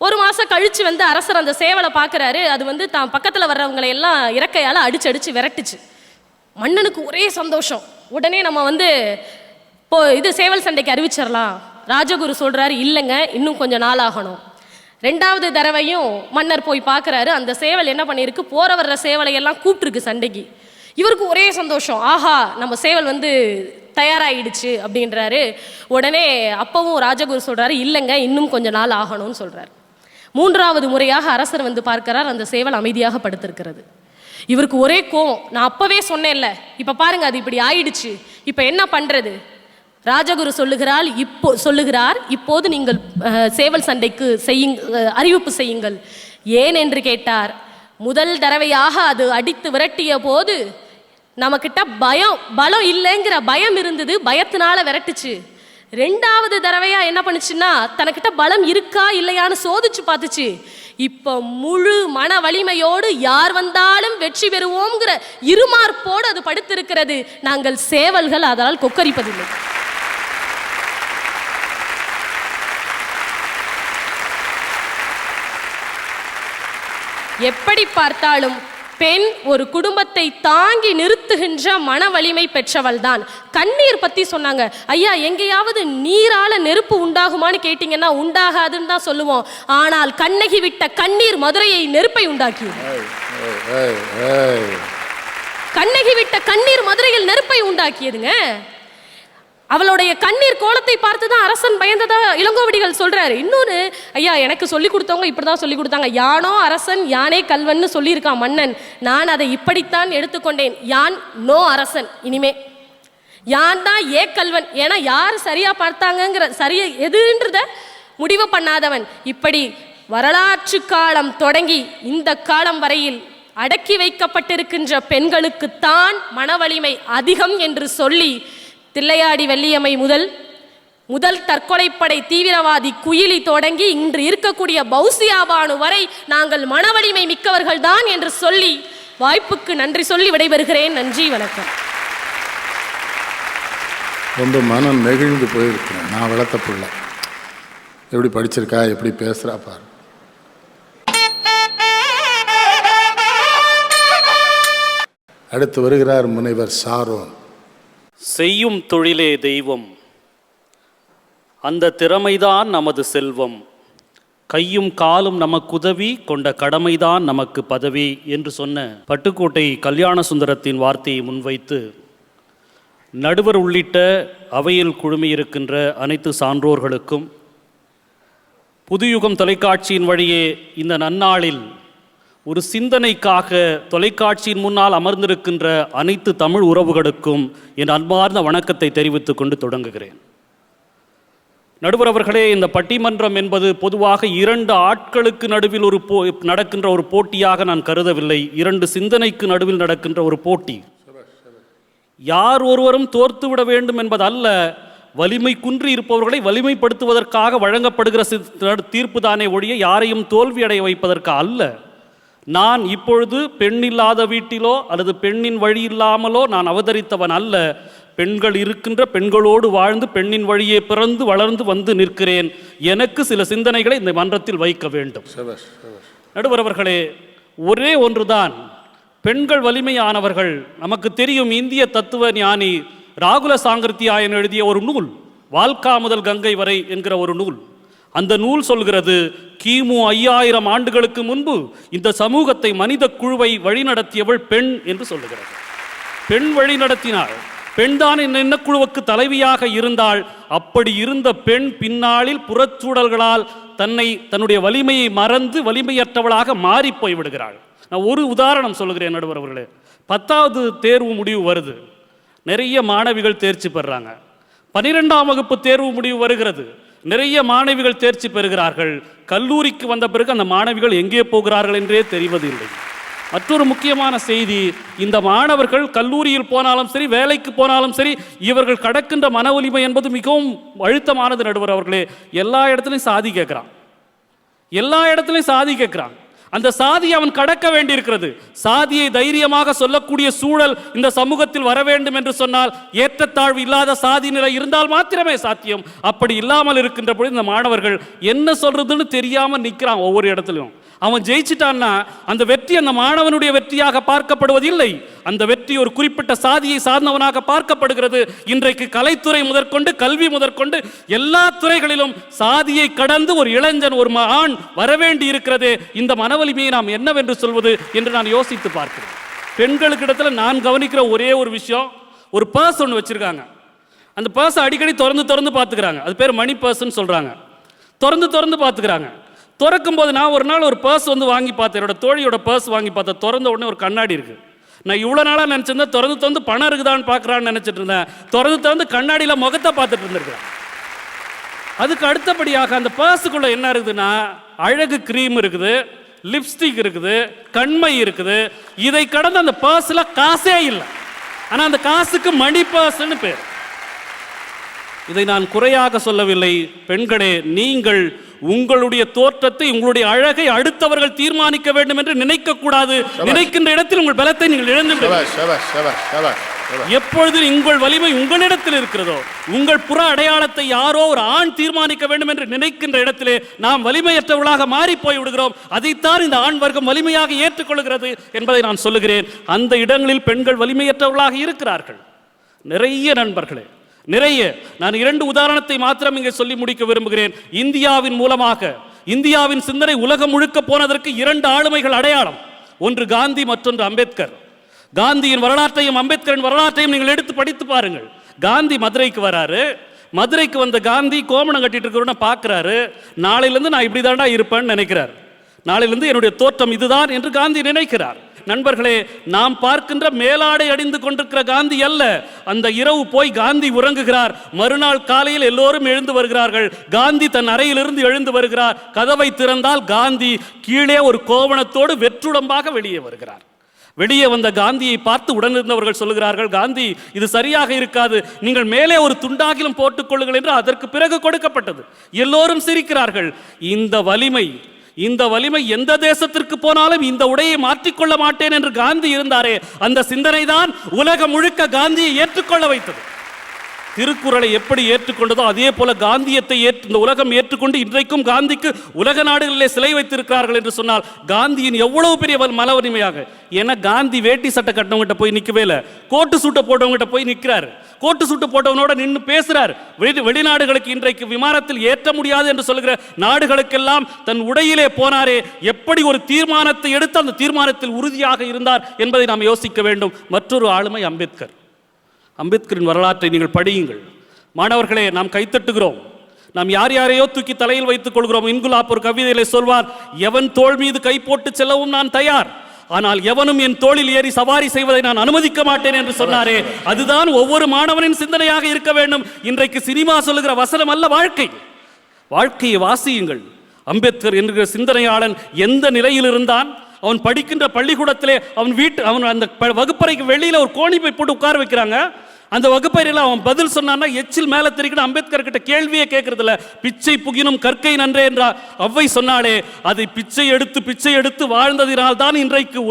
1 மாசம் கழிச்சு அரசர் அந்த சேவலை பார்க்கறாரு. அது தான் பக்கத்துல வர்றவங்களை எல்லாம் இறக்கையால அடிச்சு விரட்டுச்சு. மன்னனுக்கு ஒரே சந்தோஷம். உடனே நம்ம இது சேவல் சண்டைக்கு அறிவிச்சிடலாம். ராஜகுரு சொல்றாரு, இல்லைங்க, இன்னும் கொஞ்சம் நாள் ஆகணும். 2வது தடவையும் மன்னர் போய் பார்க்கறாரு. அந்த சேவல் என்ன பண்ணிருக்கு, போற வர்ற சேவலையெல்லாம் கூப்பிட்டுருக்கு சண்டைக்கு. இவருக்கு ஒரே சந்தோஷம், ஆஹா நம்ம சேவல் தயாராகிடுச்சு அப்படின்றாரு. உடனே அப்பவும் ராஜகுரு சொல்றாரு, இல்லைங்க, இன்னும் கொஞ்சம் நாள் ஆகணும்னு சொல்றாரு. 3வது முறையாக அரசர் பார்க்கிறார். அந்த சேவல் அமைதியாக படுத்திருக்கிறது. இவருக்கு ஒரே கோவம். நான் அப்பவே சொன்னேன்ல, இப்ப பாருங்க அது இப்படி ஆயிடுச்சு, இப்ப என்ன பண்றது? ராஜகுரு சொல்லுகிறார், இப்போது நீங்கள் சேவல் சண்டைக்கு அறிவிப்பு செய்யுங்கள். ஏன் என்று கேட்டார். முதல் தடவையாக அது அடித்து விரட்டிய போது நமக்கிட்ட பலம் இல்லைங்கிற பயம் இருந்தது, பயத்தினால விரட்டுச்சு. ரெண்டாவது தடவையா என்ன பண்ணுச்சுன்னா தனக்கிட்ட பலம் இருக்கா இல்லையான்னு சோதிச்சு பார்த்துச்சு. இப்ப முழு மன வலிமையோடு யார் வந்தாலும் வெற்றி பெறுவோம்ங்கிற இருமார்ப்போடு அது படுத்திருக்கிறது. நாங்கள் சேவல்கள் அதனால் கொக்கரிப்பதில்லை. எப்படி பார்த்தாலும் பெண் ஒரு குடும்பத்தை தாங்கி நிறுத்துகின்ற மன வலிமை பெற்றவள் தான். கண்ணீர் பத்தி சொன்னாங்க. ஐயா, எங்கேயாவது நீரால நெருப்பு உண்டாகுமான்னு கேட்டீங்கன்னா உண்டாகாதுன்னு தான் சொல்லுவோம். ஆனால் கண்ணகி விட்ட கண்ணீர் மதுரையை நெருப்பை உண்டாக்கியது. கண்ணகி விட்ட கண்ணீர் மதுரையில் நெருப்பை உண்டாக்கியதுங்க. அவளுடைய கண்ணீர் கோலத்தை பார்த்து தான் அரசன் பயந்ததா இளங்கோவடிகள் சொல்றாரு. இன்னொன்று, ஐயா எனக்கு சொல்லி கொடுத்தவங்க இப்படிதான் சொல்லி கொடுத்தாங்க. யானோ அரசன் யானே கல்வன் சொல்லியிருக்கான் மன்னன். நான் அதை இப்படித்தான் எடுத்துக்கொண்டேன். யான் நோ அரசன், இனிமே யான் தான் ஏ கல்வன். ஏன்னா யார் சரியா பார்த்தாங்கிற சரியா எதுன்றத முடிவு பண்ணாதவன். இப்படி வரலாற்று காலம் தொடங்கி இந்த காலம் வரையில் அடக்கி வைக்கப்பட்டிருக்கின்ற பெண்களுக்குத்தான் மனவலிமை அதிகம் என்று சொல்லி தில்லையாடி வெள்ளியம்மை முதல் தற்கொலைப்படை தீவிரவாதி குயிலி தொடங்கி இன்று இருக்கக்கூடிய பௌசியாபானு வரை நாங்கள் மனவலிமை மிக்கவர்கள் தான் என்று சொல்லி வாய்ப்புக்கு நன்றி சொல்லி விடைபெறுகிறேன். நன்றி, வணக்கம். ரொம்ப மனம் நெகிழ்ந்து போயிருக்கிறேன். நான் வளர்த்த பிள்ளை எப்படி படிச்சிருக்கா, எப்படி பேசுறா பாரு. அடுத்து வருகிறார் முனைவர் சாரோன். செய்யும் தொழிலே தெய்வம், அந்த திறமைதான் நமது செல்வம், கையும் காலும் நமக்குதவி, கொண்ட கடமைதான் நமக்கு பதவி என்று சொன்ன பட்டுக்கோட்டை கல்யாண சுந்தரத்தின் வார்த்தையை முன்வைத்து நடுவர் உள்ளிட்ட அவையில் குழுமியிருக்கின்ற அனைத்து சான்றோர்களுக்கும் புதுயுகம் தொலைக்காட்சியின் வழியே இந்த நன்னாளில் ஒரு சிந்தனைக்காக தொலைக்காட்சியின் முன்னால் அமர்ந்திருக்கின்ற அனைத்து தமிழ் உறவுகளுக்கும் என் அன்பார்ந்த வணக்கத்தை தெரிவித்துக் கொண்டு தொடங்குகிறேன். நடுவர் அவர்களே, இந்த பட்டிமன்றம் என்பது பொதுவாக 2 ஆட்களுக்கு நடுவில் நடக்கின்ற ஒரு போட்டியாக நான் கருதவில்லை. 2 சிந்தனைக்கு நடுவில் நடக்கின்ற ஒரு போட்டி. யார் ஒருவரும் தோர்த்துவிட வேண்டும் என்பதல்ல, வலிமை குன்றி இருப்பவர்களை வலிமைப்படுத்துவதற்காக வழங்கப்படுகிற தீர்ப்பு தானே ஒழிய யாரையும் தோல்வியடைய வைப்பதற்கு அல்ல. நான் இப்பொழுது பெண் இல்லாத வீட்டிலோ அல்லது பெண்ணின் வழி இல்லாமலோ நான் அவதரித்தவன் அல்ல. பெண்கள் இருக்கின்ற பெண்களோடு வாழ்ந்து பெண்ணின் வழியே பிறந்து வளர்ந்து வந்து நிற்கிறேன். எனக்கு சில சிந்தனைகளை இந்த மன்றத்தில் வைக்க வேண்டும். நடுவர் அவர்களே, ஒரே ஒன்றுதான், பெண்கள் வலிமையானவர்கள். நமக்கு தெரியும், இந்திய தத்துவ ஞானி ராகுல சாங்கிருத்தியாயன் எழுதிய ஒரு நூல், வால்கா முதல் கங்கை வரை என்கிற ஒரு நூல். அந்த நூல் சொல்கிறது, கிமு 5000 ஆண்டுகளுக்கு முன்பு இந்த சமூகத்தை, மனித குழுவை வழிநடத்தியவள் பெண் என்று சொல்லுகிறது. பெண் வழி நடத்தினாள். பெண்தான் இனக்குழுவுக்கு தலைவியாக இருந்தாள். அப்படி இருந்த பெண் பின்னாளில் புறச்சூழல்களால் தன்னுடைய வலிமையை மறந்து வலிமையற்றவளாக மாறி போய் விடுகிறாள். நான் ஒரு உதாரணம் சொல்லுகிறேன் நடுவர் அவர்களே. 10வது தேர்வு முடிவு வருது. நிறைய மாணவிகள் தேர்ச்சி பெறுறாங்க. 12ஆம் வகுப்பு தேர்வு முடிவு வருகிறது. நிறைய மாணவிகள் தேர்ச்சி பெறுகிறார்கள். கல்லூரிக்கு வந்த பிறகு அந்த மாணவிகள் எங்கே போகிறார்கள் என்றே தெரிவதில்லை. மற்றொரு முக்கியமான செய்தி, இந்த மாணவர்கள் கல்லூரியில் போனாலும் சரி, வேலைக்கு போனாலும் சரி, இவர்கள் கடக்கின்ற மன வலிமை என்பது மிகவும் அழுத்தமானது. நடுவர் அவர்களே, எல்லா இடத்துலையும் சாதி கேட்குறான். எல்லா இடத்துலையும் சாதி கேட்குறான். அந்த சாதியை அவன் கடக்க வேண்டியிருக்கிறது. சாதியை தைரியமாக சொல்லக்கூடிய சூழல் இந்த சமூகத்தில் வர வேண்டும் என்று சொன்னால் ஏற்றத்தாழ்வு இல்லாத சாதி நிலை இருந்தால் மாத்திரமே சாத்தியம். அப்படி இல்லாமல் இருக்கின்ற பொழுது இந்த மாணவர்கள் என்ன சொல்றதுன்னு தெரியாமல் நிற்கிறான். ஒவ்வொரு இடத்துலையும் அவன் ஜெயிச்சிட்டான்னா அந்த வெற்றி அந்த மாணவனுடைய வெற்றியாக பார்க்கப்படுவதில்லை. அந்த வெற்றி ஒரு குறிப்பிட்ட சாதியை சார்ந்தவனாக பார்க்கப்படுகிறது. இன்றைக்கு கலைத்துறை முதற்கொண்டு கல்வி முதற்கொண்டு எல்லா துறைகளிலும் சாதியை கடந்து ஒரு இளைஞன், ஒரு ஆண் வரவேண்டி இருக்கிறது. இந்த மனவலிமையை நாம் என்னவென்று சொல்வது என்று நான் யோசித்து பார்க்கிறேன். பெண்களுக்கு இடத்துல நான் கவனிக்கிற ஒரே ஒரு விஷயம், ஒரு பர்ஸ் ஒன்று வச்சிருக்காங்க. அந்த பர்ஸை அடிக்கடி திறந்து பார்த்துக்கிறாங்க. அது பேர் மணி பர்ஸ்ன்னு சொல்றாங்க. திறந்து பார்த்துக்கிறாங்க. திறக்கும் போது நான் ஒரு நாள் ஒரு பர்ஸ் வந்து வாங்கி பார்த்தேன், என்னோட தோழியோட பர்ஸ் வாங்கி பார்த்தேன். திறந்த உடனே ஒரு கண்ணாடி இருக்குது. நான் இவ்வளோ நாளாக நினச்சிருந்தேன் திறந்து பணம் இருக்குதான்னு பார்க்குறான்னு நினச்சிட்டு இருந்தேன். திறந்து கண்ணாடியில் முகத்தை பார்த்துட்டு இருந்திருக்கிறேன். அதுக்கு அடுத்தபடியாக அந்த பர்ஸுக்குள்ளே என்ன இருக்குதுன்னா, அழகு க்ரீம் இருக்குது, லிப்ஸ்டிக் இருக்குது, கண்மை இருக்குது. இதை கடந்து அந்த பர்ஸில் காசே இல்லை. ஆனால் அந்த காசுக்கு மணி பர்ஸ்ன்னு பேர். இதை நான் குறையாக சொல்லவில்லை. பெண்களே, நீங்கள் உங்களுடைய தோற்றத்தை, உங்களுடைய அழகை அடுத்தவர்கள் தீர்மானிக்க வேண்டும் என்று நினைக்க கூடாது. நினைக்கின்ற இடத்தில் உங்கள் பலத்தை நீங்கள் இழந்து எப்பொழுது உங்கள் வலிமை உங்களிடத்தில் இருக்கிறதோ, உங்கள் புற அடையாளத்தை யாரோ ஒரு ஆண் தீர்மானிக்க வேண்டும் என்று நினைக்கின்ற இடத்திலே நாம் வலிமையற்றவர்களாக மாறி போய் விடுகிறோம். அதைத்தான் இந்த ஆண் வர்க்கம் வலிமையாக ஏற்றுக்கொள்கிறது என்பதை நான் சொல்லுகிறேன். அந்த இடங்களில் பெண்கள் வலிமையற்றவர்களாக இருக்கிறார்கள். நிறைய நண்பர்களே, நிறைய. நான் 2 உதாரணத்தை மாத்திரம் இங்கே சொல்லி முடிக்க விரும்புகிறேன். இந்தியாவின் மூலமாக இந்தியாவின் சிந்தனை உலகம் முழுக்க போனதற்கு 2 ஆளுமைகள் அடையாளம். ஒன்று காந்தி, மற்றொன்று அம்பேத்கர். காந்தியின் வரலாற்றையும் அம்பேத்கரின் வரலாற்றையும் நீங்கள் எடுத்து படித்து பாருங்கள். காந்தி மதுரைக்கு வராரு. மதுரைக்கு வந்த காந்தி கோமணம் கட்டிட்டு இருக்கிறவன பார்க்குறாரு. நாளையிலேருந்து நான் இப்படி தாண்டா இருப்பேன்னு நினைக்கிறார். நாளையிலிருந்து என்னுடைய தோற்றம் இதுதான் என்று காந்தி நினைக்கிறார். நண்பர்களே, நாம் பார்க்கின்ற மேலாடை அணிந்து கொண்டிருக்கிற காந்தி அல்ல. அந்த இரவு போய் காந்தி உறங்குகிறார். மறுநாள் காலையில் எல்லோரும் எழுந்து வருகிறார்கள். காந்தி தன் அறையிலிருந்து எழுந்து வருகிறார். கதவை திறந்தால் காந்தி கீழே ஒரு கோவணத்தோடு வெற்றுடம்பாக வெளியே வருகிறார். வெளியே வந்த காந்தியை பார்த்து உடனிருந்தவர்கள் சொல்லுகிறார்கள், காந்தி, இது சரியாக இருக்காது, நீங்கள் மேலே ஒரு துண்டாகிலும் போட்டுக் கொள்ளுங்கள் என்று அதற்கு பிறகு கொடுக்கப்பட்டது. எல்லோரும் சிரிக்கிறார்கள். இந்த வலிமை எந்த தேசத்திற்கு போனாலும் இந்த உடையை மாற்றிக்கொள்ள மாட்டேன் என்று காந்தி இருந்தாரே, அந்த சிந்தனை தான் உலகம் முழுக்க காந்தியை ஏற்றுக்கொள்ள வைத்தது. திருக்குறளை எப்படி ஏற்றுக்கொண்டதோ அதே போல காந்தியத்தை இந்த உலகம் ஏற்றுக்கொண்டு இன்றைக்கும் காந்திக்கு உலக நாடுகளிலே சிலை வைத்திருக்கிறார்கள் என்று சொன்னால் காந்தியின் எவ்வளவு பெரிய மன வலிமையாக. ஏன்னா காந்தி வேட்டி சட்டை கட்டினவங்கிட்ட போய் நிற்கவே இல்லை, கோட்டு சூட்டை போட்டவங்கிட்ட போய் நிற்கிறார். கோட்டு சூட்டு போட்டவனோட நின்று பேசுறார். வெளிநாடுகளுக்கு இன்றைக்கு விமானத்தில் ஏற்ற முடியாது என்று சொல்கிற நாடுகளுக்கெல்லாம் தன் உடையிலே போனாரே, எப்படி ஒரு தீர்மானத்தை எடுத்து அந்த தீர்மானத்தில் உறுதியாக இருந்தார் என்பதை நாம் யோசிக்க வேண்டும். மற்றொரு ஆளுமை அம்பேத்கர். அம்பேத்கரின் வரலாற்றை நீங்கள் படியுங்கள். மாணவர்களே, நாம் கைத்தட்டுகிறோம். நாம் யாரையோ தூக்கி தலையில் வைத்துக் கொள்கிறோம். இன்குலாப் ஒரு கவிதையிலே சொல்வார், எவன் தோள் மீது கை போட்டு செல்லவும் நான் தயார், ஆனால் எவனும் என் தோளில் ஏறி சவாரி செய்வதை நான் அனுமதிக்க மாட்டேன் என்று சொன்னாரே, அதுதான் ஒவ்வொரு மாணவனின் சிந்தனையாக இருக்க வேண்டும். இன்றைக்கு சினிமா சொல்லுகிற வசனம் அல்ல, வாழ்க்கையை வாசியுங்கள். அம்பேத்கர் என்கிற சிந்தனையாளன் எந்த நிலையில் இருந்தான்? அவன் படிக்கின்ற பள்ளிக்கூடத்திலே அவன் அந்த வகுப்பறைக்கு வெளியில ஒரு கோணிப்பை போட்டு உட்கார வைக்கிறாங்க. அந்த வகுப்பறையில் அவன் பதில் சொன்னான்னா எச்சில் மேலே தெரிக்கணும். அம்பேத்கர் கிட்ட கேள்வியே கேட்கறதில்ல. பிச்சை புகினும் கற்கை நன்றே என்றா அவ்வை சொன்னாலே, அதை பிச்சை எடுத்து வாழ்ந்ததினால் தான் இன்றைக்கு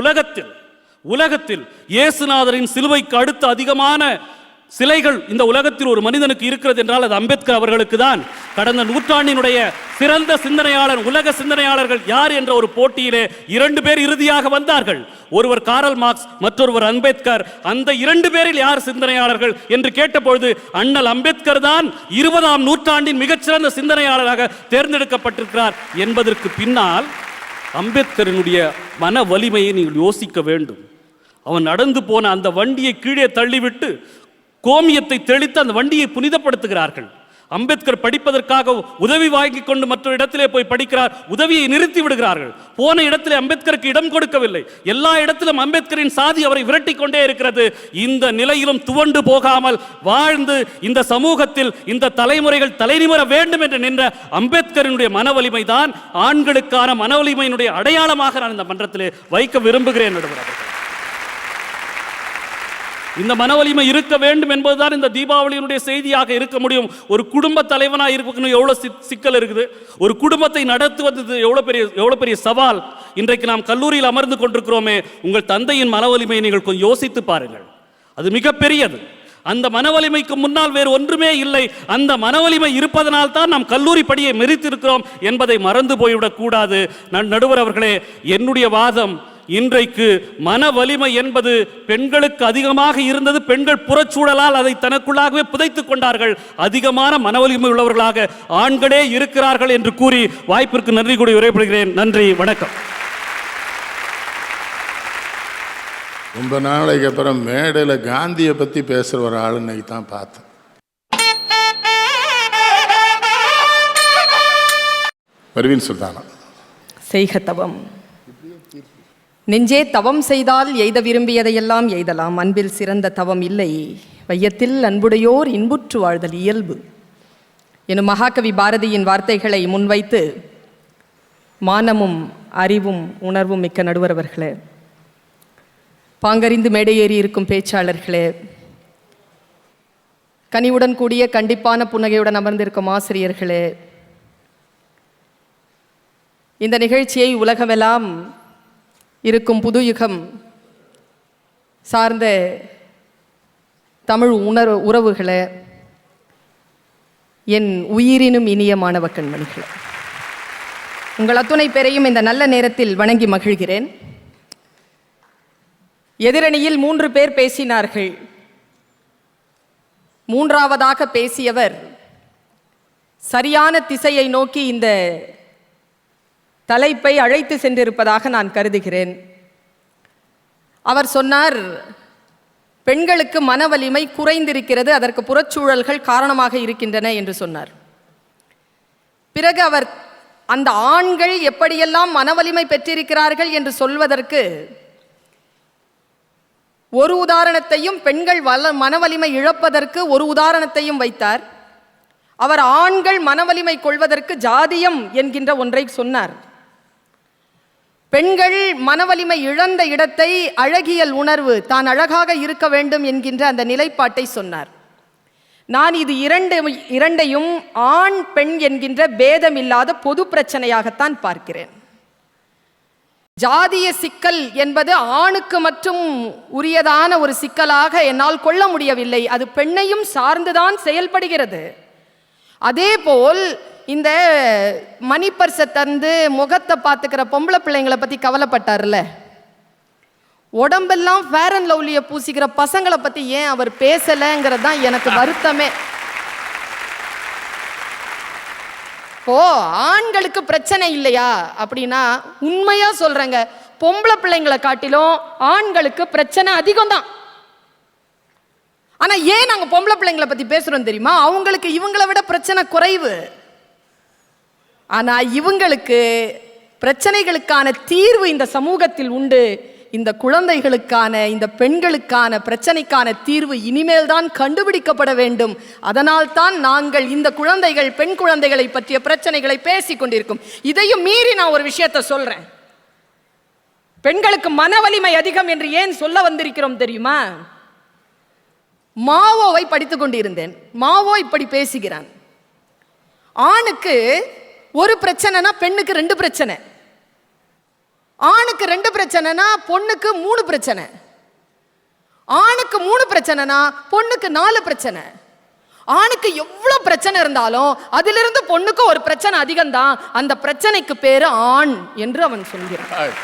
உலகத்தில் இயேசுநாதரின் சிலுவைக்கு அடுத்து அதிகமான சிலைகள் இந்த உலகத்தில் ஒரு மனிதனுக்கு இருக்கிறது என்றால் அது அம்பேத்கர் அவர்களுக்கு தான். கடந்த நூற்றாண்டினுடைய சிறந்த சிந்தனையாளர், உலக சிந்தனையாளர்கள் யார் என்ற ஒரு போட்டியிலே 2 பேர் இறுதியாக வந்தார்கள். ஒருவர் காரல் மார்க்ஸ், மற்றொருவர் அம்பேத்கர். அந்த 2 பேரில் யார் சிந்தனையாளர்கள் என்று கேட்டபொழுது அண்ணல் அம்பேத்கர் தான் 20ஆம் நூற்றாண்டின் மிகச்சிறந்த சிந்தனையாளராக தேர்ந்தெடுக்கப்பட்டிருக்கிறார் என்பதற்கு பின்னால் அம்பேத்கரினுடைய மன வலிமையை நீங்கள் யோசிக்க வேண்டும். அவன் நடந்து போன அந்த வண்டியை கீழே தள்ளிவிட்டு கோமியத்தை தெளித்து அந்த வண்டியை புனிதப்படுத்துகிறார்கள். அம்பேத்கர் படிப்பதற்காக உதவி வாங்கி கொண்டு மற்றொரு இடத்திலே போய் படிக்கிறார். உதவியை நிறுத்தி விடுகிறார்கள். போன இடத்திலே அம்பேத்கருக்கு இடம் கொடுக்கவில்லை. எல்லா இடத்திலும் அம்பேத்கரின் சாதி அவரை விரட்டி கொண்டே இருக்கிறது. இந்த நிலையிலும் துவண்டு போகாமல் வாழ்ந்து இந்த சமூகத்தில் இந்த தலைமுறைகள் தலைநிமிர வேண்டும் என்று நின்ற அம்பேத்கரினுடைய மன வலிமை தான் ஆண்களுக்கான மன வலிமையினுடைய அடையாளமாக நான் இந்த மன்றத்திலே வைக்க விரும்புகிறேன். இந்த மன வலிமை இருக்க வேண்டும் என்பதுதான் இந்த தீபாவளியினுடைய செய்தியாக இருக்க முடியும். ஒரு குடும்ப தலைவனாக இருக்கணும் எவ்வளவு சிக்கல் இருக்குது. ஒரு குடும்பத்தை நடத்துவது எவ்வளவு பெரிய சவால். இன்றைக்கு நாம் கல்லூரியில் அமர்ந்து கொண்டிருக்கிறோமே, உங்கள் தந்தையின் மன வலிமையை நீங்கள் கொஞ்சம் யோசித்து பாருங்கள். அது மிகப்பெரியது. அந்த மன வலிமைக்கு முன்னால் வேறு ஒன்றுமே இல்லை. அந்த மன வலிமை இருப்பதனால் தான் நாம் கல்லூரி படியை மெரித்திருக்கிறோம் என்பதை மறந்து போய்விடக் கூடாது. நடுவர் அவர்களே, என்னுடைய வாதம் இன்றைக்கு மன வலிமை என்பது பெண்களுக்கு அதிகமாக இருந்தது. பெண்கள் புறச்சூழலால் அதை தனக்குள்ளாகவே புதைத்துக் கொண்டார்கள். அதிகமான மன வலிமை உள்ளவர்களாக ஆண்களே இருக்கிறார்கள் என்று கூறி வாய்ப்பிற்கு நன்றி கூறி விடைபெறுகிறேன். நன்றி, வணக்கம். ரொம்ப நாளைக்கு அப்புறம் மேடையில் காந்தியை பற்றி பேசுகிற ஒரு ஆள் இன்னைக்கு தான் பார்த்தேன். பர்வீன் சுல்தானா செய்க தவம். நெஞ்சே தவம் செய்தால் எய்த விரும்பியதையெல்லாம் எய்தலாம். அன்பில் சிறந்த தவம் இல்லை. வையத்தில் அன்புடையோர் இன்புற்று வாழ்தல் இயல்பு எனும் மகாகவி பாரதியின் வார்த்தைகளை முன்வைத்து மானமும் அறிவும் உணர்வும் மிக்க நடுவர் அவர்களே, பாங்கறிந்து மேடையேறி இருக்கும் பேச்சாளர்களே, கனிவுடன் கூடிய கண்டிப்பான புன்னகையுடன் அமர்ந்திருக்கும் ஆசிரியர்களே, இந்த நிகழ்ச்சியை உலகமெல்லாம் இருக்கும் புது யுகம் சார்ந்த தமிழ் உறவுகளே, என் உயிரினும் இனிய மாணவ கண்மணிகளே, உங்கள் அத்துணை பேரையும் இந்த நல்ல நேரத்தில் வணங்கி மகிழ்கிறேன். எதிரணியில் 3 பேர் பேசினார்கள். மூன்றாவதாக பேசியவர் சரியான திசையை நோக்கி இந்த தலைப்பை அழைத்து சென்றிருப்பதாக நான் கருதுகிறேன். அவர் சொன்னார், பெண்களுக்கு மன வலிமை குறைந்திருக்கிறது, அதற்கு புறச்சூழல்கள் காரணமாக இருக்கின்றன என்று சொன்னார். பிறகு அவர் அந்த ஆண்கள் எப்படியெல்லாம் மன வலிமை பெற்றிருக்கிறார்கள் என்று சொல்வதற்கு ஒரு உதாரணத்தையும், பெண்கள் மன வலிமை இழப்பதற்கு ஒரு உதாரணத்தையும் வைத்தார். அவர் ஆண்கள் மன வலிமை கொள்வதற்கு ஜாதியம் என்கின்ற ஒன்றை சொன்னார். பெண்கள் மனவலிமை இழந்த இடத்தை அழகியல் உணர்வு, தான் அழகாக இருக்க வேண்டும் என்கின்ற அந்த நிலைப்பாட்டை சொன்னார். நான் இது இரண்டையும் ஆண் பெண் என்கின்ற பேதமில்லாத பொது பிரச்சனையாகத்தான் பார்க்கிறேன். ஜாதிய சிக்கல் என்பது ஆணுக்கு மட்டும் உரியதான ஒரு சிக்கலாக என்னால் கொள்ள முடியவில்லை. அது பெண்ணையும் சார்ந்துதான் செயல்படுகிறது. அதேபோல் இந்த மணிப்பர்ஸை தந்து முகத்தை பார்த்துக்கிற பொம்பளை பிள்ளைங்களை பற்றி கவலைப்பட்டார்ல, உடம்பெல்லாம் ஃபேர் அண்ட் லவ்லியை பூசிக்கிற பசங்களை பற்றி ஏன் அவர் பேசலைங்கிறது தான் எனக்கு வருத்தமே. ஓ, ஆண்களுக்கு பிரச்சனை இல்லையா அப்படின்னா உண்மையா சொல்றேங்க, பொம்பளை பிள்ளைங்களை காட்டிலும் ஆண்களுக்கு பிரச்சனை அதிகம் தான். ஆனா ஏன் நாங்க பொம்பளை பிள்ளைங்களை பத்தி பேசுறோம் தெரியுமா? அவங்களுக்கு இவங்களை விட பிரச்சனை குறைவு. ஆனா இவங்களுக்கு பிரச்சனைகளுக்கான தீர்வு இந்த சமூகத்தில் உண்டு. இந்த குழந்தைகளுக்கான, இந்த பெண்களுக்கான பிரச்சனைக்கான தீர்வு இனிமேல் தான் கண்டுபிடிக்கப்பட வேண்டும். அதனால் தான் நாங்கள் இந்த குழந்தைகள், பெண் குழந்தைகளை பற்றிய பிரச்சனைகளை பேசிக் கொண்டிருக்கும். இதையும் மீறி நான் ஒரு விஷயத்தை சொல்றேன். பெண்களுக்கு மன வலிமை அதிகம் என்று ஏன் சொல்ல வந்திருக்கிறோம் தெரியுமா? மாவோவை படித்துக் கொண்டிருந்தேன். மாவோ இப்படி பேசுகிறான், ஆணுக்கு ஒரு பிரச்சனைனா பெண்ணுக்கு 2 பிரச்சனை, ஆணுக்கு 2 பிரச்சனைனா பொண்ணுக்கு 3 பிரச்சனை, ஆணுக்கு 3 பிரச்சனைனா பொண்ணுக்கு 4 பிரச்சனை. ஆணுக்கு எவ்வளவு பிரச்சனை இருந்தாலும் அதிலிருந்து பொண்ணுக்கு ஒரு பிரச்சனை அதிகம்தான். அந்த பிரச்சனைக்கு பேரு ஆண் என்று அவன் சொல்கிறான்.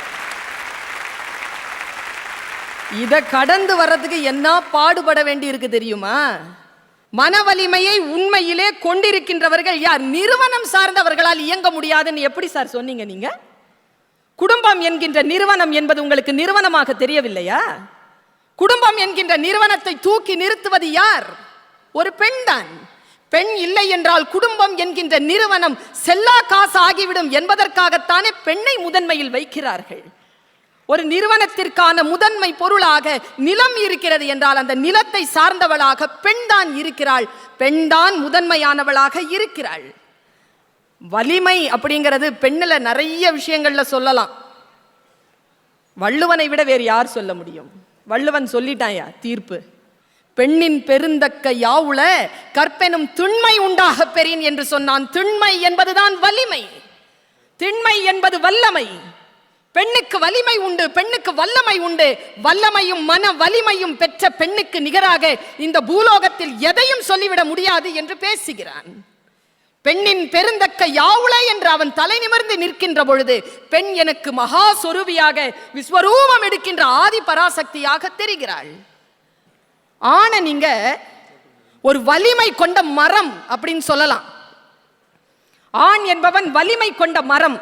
இதை கடந்து வர்றதுக்கு என்ன பாடுபட வேண்டி இருக்கு தெரியுமா? மன வலிமையை உண்மையிலே கொண்டிருக்கின்றவர்கள் யார்? நிறுவனம் சார்ந்தவர்களால் இயங்க முடியாதுன்னு எப்படி சார் சொன்னீங்க நீங்க? குடும்பம் என்கின்ற நிறுவனம் என்பது உங்களுக்கு நிறுவனமாக தெரியவில்லையா? குடும்பம் என்கின்ற நிறுவனத்தை தூக்கி நிறுத்துவது யார்? ஒரு பெண் தான். பெண் இல்லை என்றால் குடும்பம் என்கின்ற நிறுவனம் செல்லா காசு ஆகிவிடும் என்பதற்காகத்தானே பெண்ணை முதன்மையில் வைக்கிறார்கள். ஒரு நிறுவனத்திற்கான முதன்மை பொருளாக நிலம் இருக்கிறது என்றால் அந்த நிலத்தை சார்ந்தவளாக பெண் தான் இருக்கிறாள். பெண் தான் முதன்மையானவளாக இருக்கிறாள். வலிமை அப்படிங்கிறது பெண்ணில் நிறைய விஷயங்கள்ல சொல்லலாம். வள்ளுவனை விட வேறு யார் சொல்ல முடியும்? வள்ளுவன் சொல்லிட்டாயா தீர்ப்பு. பெண்ணின் பெருந்தக்க யாவுள கற்பெனும் திண்மை உண்டாக பெறின் என்று சொன்னான். திண்மை என்பதுதான் வலிமை, திண்மை என்பது வல்லமை. பெண்ணுக்கு வலிமை உண்டு, பெண்ணுக்கு வல்லமை உண்டு. வல்லமையும் மன வலிமையும் பெற்ற பெண்ணுக்கு நிகராக இந்த பூலோகத்தில் எதையும் சொல்லிவிட முடியாது என்று பேசுகிறான். பெண்ணின் பெருந்தக்க யாவுளை என்று அவன் தலை நிமிர்ந்து நிற்கின்ற பொழுது பெண் எனக்கு மகா சொரூபியாக விஸ்வரூபம் எடுக்கின்ற ஆதி பராசக்தியாக தெரிகிறாள். ஆனா நீங்க ஒரு வலிமை கொண்ட மரம் அப்படின்னு சொல்லலாம். ஆண் என்பவன் வலிமை கொண்ட மரம்.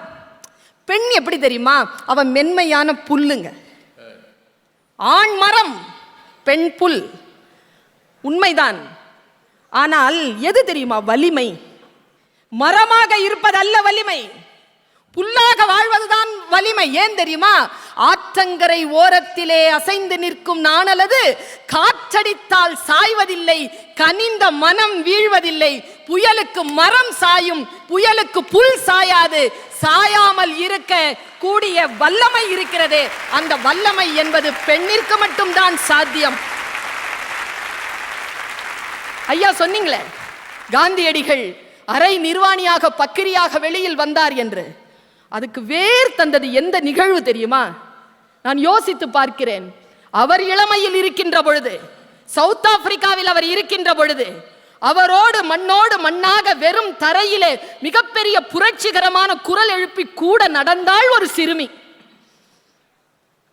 பெண் எப்படி தெரியுமா? அவன் மென்மையான புல்லுங்க. ஆண் மரம், பெண் புல். உண்மைதான். ஆனால் எது தெரியுமா வலிமை? மரமாக இருப்பதல்ல வலிமை. புல்லாக வாழ்வதுதான் வலிமை. ஏன் தெரியுமா? ஆற்றங்கரை ஓரத்திலே அசைந்து நிற்கும் நாணலது காற்றடித்தால் சாய்வதில்லை, கனிந்த மனம் வீழ்வதில்லை. புயலுக்கு மரம் சாயும், புயலுக்கு புல் சாயாது. சாயாமல் இருக்க கூடிய வல்லமை இருக்கிறதே, அந்த வல்லமை என்பது பெண்ணிற்கு மட்டும்தான் சாத்தியம். ஐயா சொன்னீங்களே, காந்தியடிகள் அரை நிர்வாணியாக பக்கிரியாக வெளியில் வந்தார் என்று. அதுக்கு வேர் தந்தது எந்த நிகழ்வு தெரியுமா? நான் யோசித்து பார்க்கிறேன். அவர் இளமையில் இருக்கின்ற பொழுது, சவுத் ஆப்பிரிக்காவில் அவர் இருக்கின்ற பொழுது, அவரோடு மண்ணோடு மண்ணாக வெறும் தரையிலே மிகப்பெரிய புரட்சிகரமான குரல் எழுப்பி கூட நடந்தாள் ஒரு சிறுமி.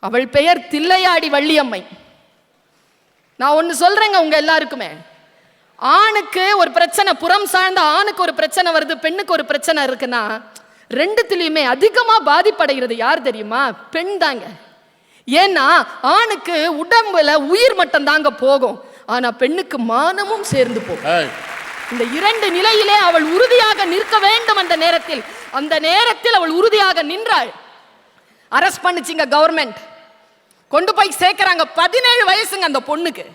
அவள் பெயர் தில்லையாடி வள்ளியம்மை. நான் ஒன்னு சொல்றேங்க உங்க எல்லாருக்குமே, ஆணுக்கு ஒரு பிரச்சனை, புறம் சார்ந்த ஆணுக்கு ஒரு பிரச்சனை வருது, பெண்ணுக்கு ஒரு பிரச்சனை இருக்குன்னா ரெண்டுத்திலையுமே அதிகமா பாதிப்படைகிறது யார் தெரியுமா? பெண் தாங்க. ஏன்னா ஆணுக்கு உடம்புல உயிர் மட்டும் தாங்க போகும், ஆனா பெண்ணுக்கு மானமும் சேர்ந்து போகும். இந்த இரண்டு நிலையிலே அவள் உறுதியாக நிற்க வேண்டும். அந்த நேரத்தில் அவள் உறுதியாக நின்றாள். அரெஸ்ட் பண்ணிச்சிங்க கவர்மெண்ட், கொண்டு போய் சேர்க்கிறாங்க. 17 வயசுங்க அந்த பொண்ணுக்கு.